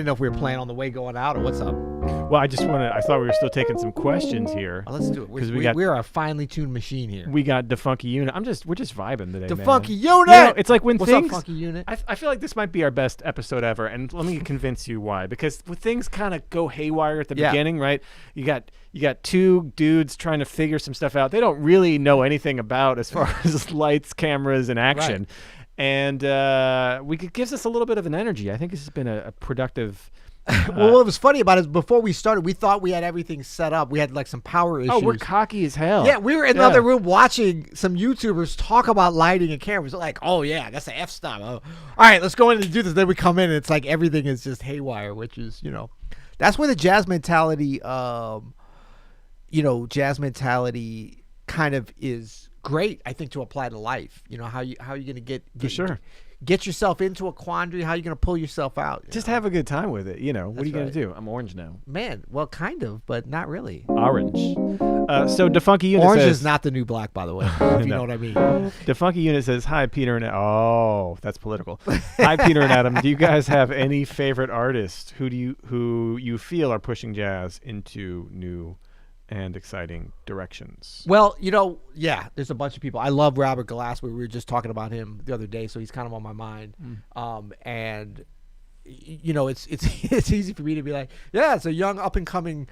know if we were playing on the way going out or what's up. Well, I thought we were still taking some questions here. Well, let's do it. 'Cause We're a finely tuned machine here. We got the funky unit. We're just vibing today, The man. funky unit. You know, it's like when What's things. up, funky unit? I feel like this might be our best episode ever, and let me convince you why. Because when things kind of go haywire at the beginning, right? You got two dudes trying to figure some stuff out. They don't really know anything about as far as lights, cameras, and action. Right. And it gives us a little bit of an energy. I think this has been a productive. Well, what was funny about it is before we started, we thought we had everything set up. We had like some power issues. Oh, we're cocky as hell. Yeah, we were in the other room watching some YouTubers talk about lighting and cameras. Like, oh yeah, that's the f-stop. Oh. All right, let's go in and do this. Then we come in and it's like everything is just haywire, which is, that's where the jazz mentality, kind of is great, I think, to apply to life. How you going to For sure. Get yourself into a quandary. How are you going to pull yourself out? Just have a good time with it. What are you going right. to do? I'm orange now. Man, well, kind of, but not really. Orange. So Defunky Unit Orange says, is not the new black, by the way, if you know what I mean. Defunky Unit says, hi, Peter and oh, that's political. Hi, Peter and Adam. Do you guys have any favorite artists who you feel are pushing jazz into new and exciting directions? Well, there's a bunch of people. I love Robert Glasper. We were just talking about him the other day, so he's kind of on my mind. And it's easy for me to be like, yeah, it's a young up and coming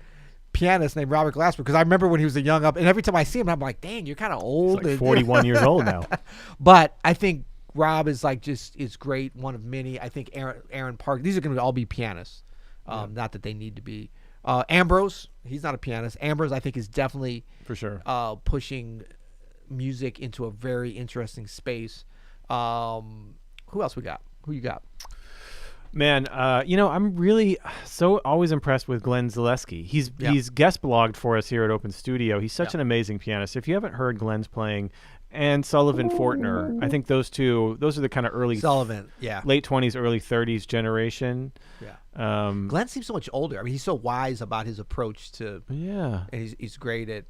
pianist named Robert Glasper, because I remember when he was a young up, and every time I see him, I'm like, dang, you're kind of old. He's like 41 years old now. But I think Rob is is great, one of many. I think Aaron Park. These are going to all be pianists. Not that they need to be. Ambrose, he's not a pianist. Ambrose, I think, is definitely For sure. Pushing music into a very interesting space. Who else we got? Who you got? Man, I'm really so always impressed with Glenn Zaleski. He's guest blogged for us here at Open Studio. He's such an amazing pianist. If you haven't heard Glenn's playing, and Sullivan Fortner, I think those are the kind of early Sullivan, late 20s, early 30s generation. Yeah. Glenn seems so much older. I mean, he's so wise about his approach to. Yeah. And he's great at.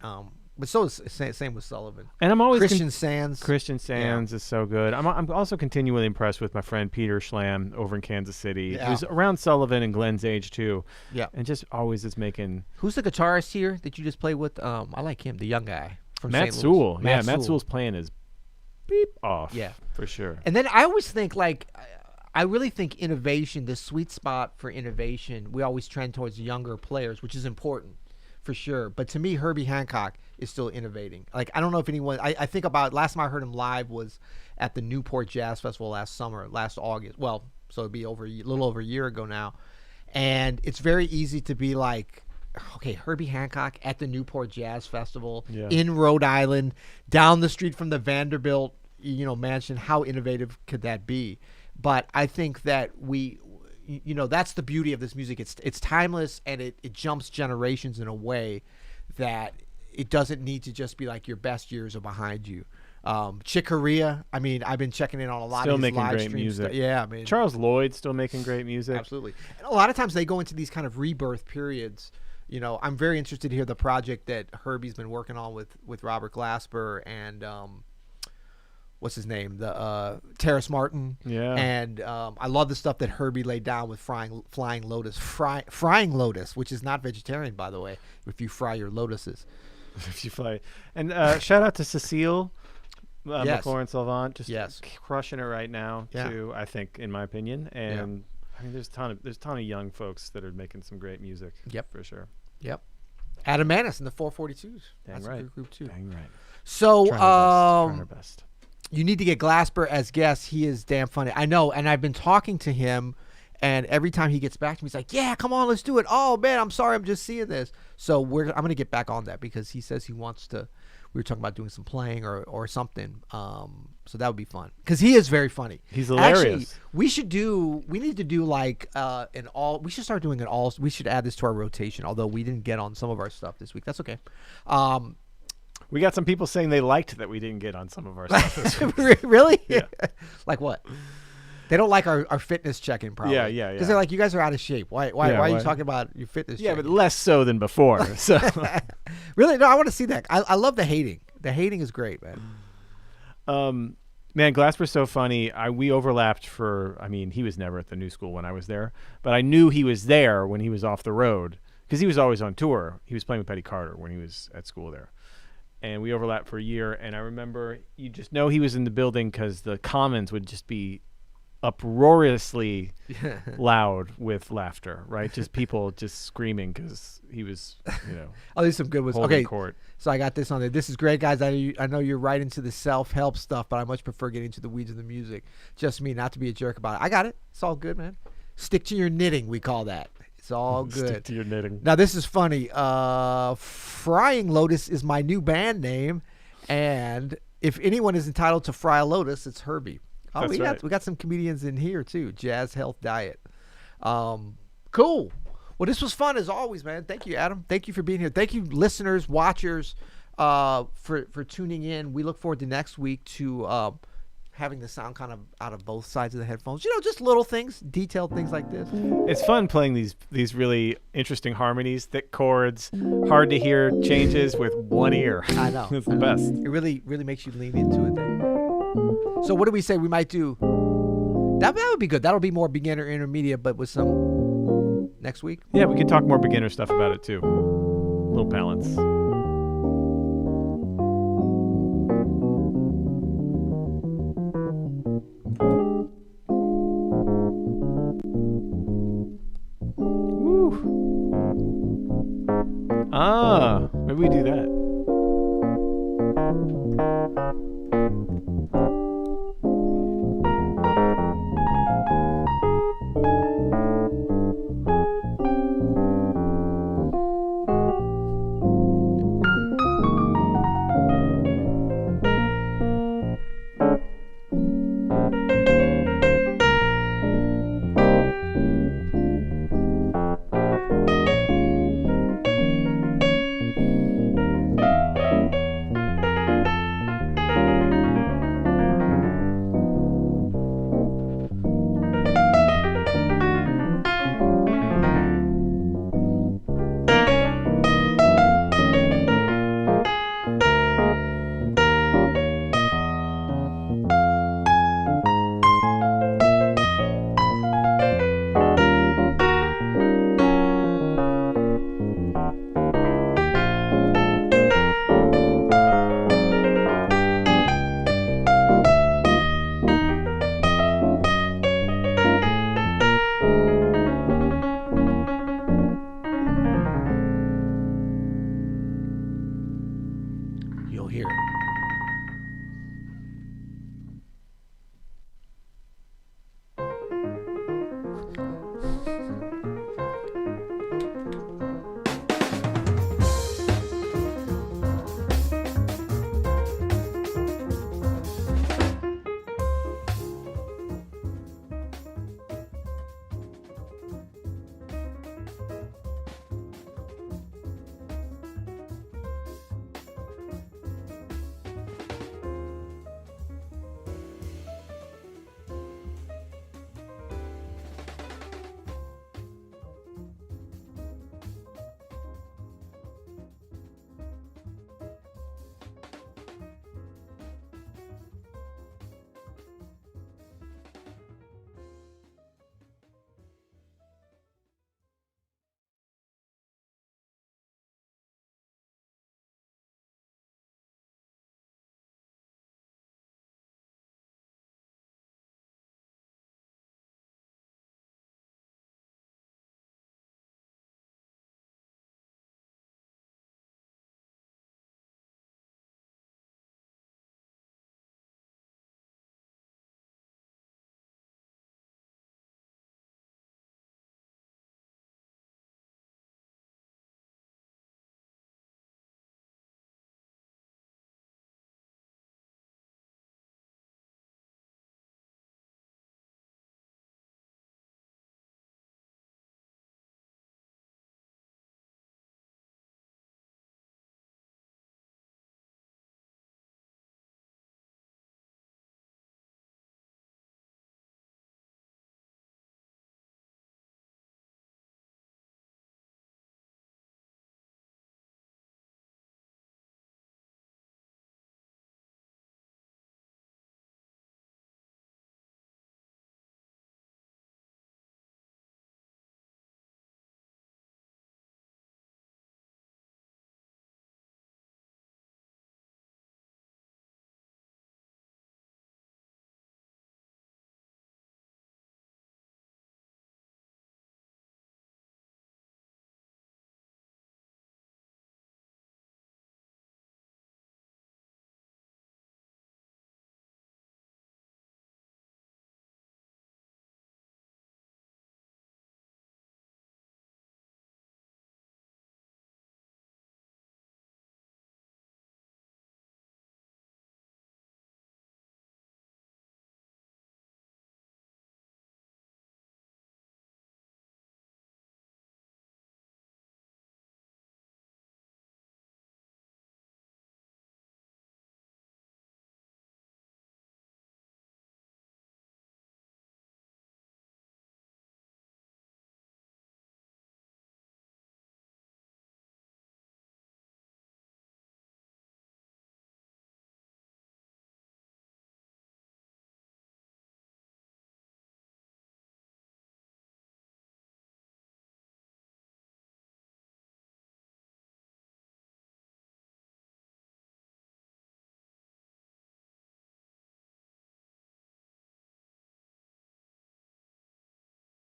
But so is same with Sullivan. And I'm always Christian Sands. Christian Sands is so good. I'm also continually impressed with my friend Peter Schlam over in Kansas City, who's around Sullivan and Glenn's age too. Yeah. And just always is making. Who's the guitarist here that you just played with? I like him, the young guy from Matt St. Sewell. Louis. Matt Sewell's playing is beep off. Yeah, for sure. And then I always think I really think innovation, the sweet spot for innovation, we always trend towards younger players, which is important for sure. But to me, Herbie Hancock is still innovating. Like, I don't know if anyone, I think about, last time I heard him live was at the Newport Jazz Festival last August. Well, so it'd be a little over a year ago now. And it's very easy to be like, okay, Herbie Hancock at the Newport Jazz Festival in Rhode Island, down the street from the Vanderbilt, mansion. How innovative could that be? But I think that that's the beauty of this music. It's timeless, and it jumps generations in a way that it doesn't need to just be like your best years are behind you. Chick Corea, I mean, I've been checking in on a lot of his live great stream music. Yeah, I mean, Charles Lloyd's still making great music. Absolutely. And a lot of times they go into these kind of rebirth periods. I'm very interested to hear the project that Herbie's been working on with Robert Glasper and what's his name? The Terrace Martin. Yeah. And I love the stuff that Herbie laid down with Flying Lotus, which is not vegetarian, by the way, if you fry your lotuses. If you fly. And shout out to Cecile McLaurin Salvant, just crushing it right now too, I think, in my opinion. And I mean, there's a ton of young folks that are making some great music. Yep. For sure. Yep. Adam Maness and the 442s. Dang That's right. a good group too. Dang right. So Trying our best. You need to get Glasper as guest. He is damn funny. I know, and I've been talking to him, and every time he gets back to me, he's like, "Yeah, come on, let's do it." Oh man, I'm sorry, I'm just seeing this. So I'm gonna get back on that because he says he wants to. We were talking about doing some playing or something. So that would be fun because he is very funny. He's hilarious. Actually, we need to do like an all. We should start doing an all. We should add this to our rotation. Although we didn't get on some of our stuff this week, that's okay. We got some people saying they liked that we didn't get on some of our stuff this week. Really? Yeah. Like what? They don't like our fitness check-in, probably. Yeah. Because they're like, you guys are out of shape. Why are you talking about your fitness check-in? Yeah, but less so than before. So really? No, I want to see that. I love the hating. The hating is great, man. Man, Glasper's so funny. We overlapped for, I mean, he was never at the new school when I was there, but I knew he was there when he was off the road because he was always on tour. He was playing with Petty Carter when he was at school there. And we overlapped for a year. And I remember you just know he was in the building because the Commons would just be uproariously loud with laughter, right? Just people just screaming because he was, Oh, these some good ones. holding Okay, court. so I got this on there. This is great, guys. I know you're right into the self-help stuff, but I much prefer getting into the weeds of the music. Just me, not to be a jerk about it. I got it. It's all good, man. Stick to your knitting, we call that. It's all good. Stick to your knitting. Now, this is funny. Frying Lotus is my new band name, and if anyone is entitled to fry a lotus, it's Herbie. Oh, That's right. we got some comedians in here too. Jazz Health Diet. Cool. Well, this was fun as always, man. Thank you, Adam. Thank you for being here. Thank you, listeners, watchers, for tuning in. We look forward to next week to having the sound kind of out of both sides of the headphones. Just little things, detailed things like this. It's fun playing these really interesting harmonies, thick chords, hard to hear changes with one ear. I know. It's the best. It really makes you lean into it then. So what do we say we might do? That would be good. That'll be more beginner, intermediate, but with some next week. Yeah, we could talk more beginner stuff about it too. Little balance. Woo. Ah, maybe we do that. You'll hear it.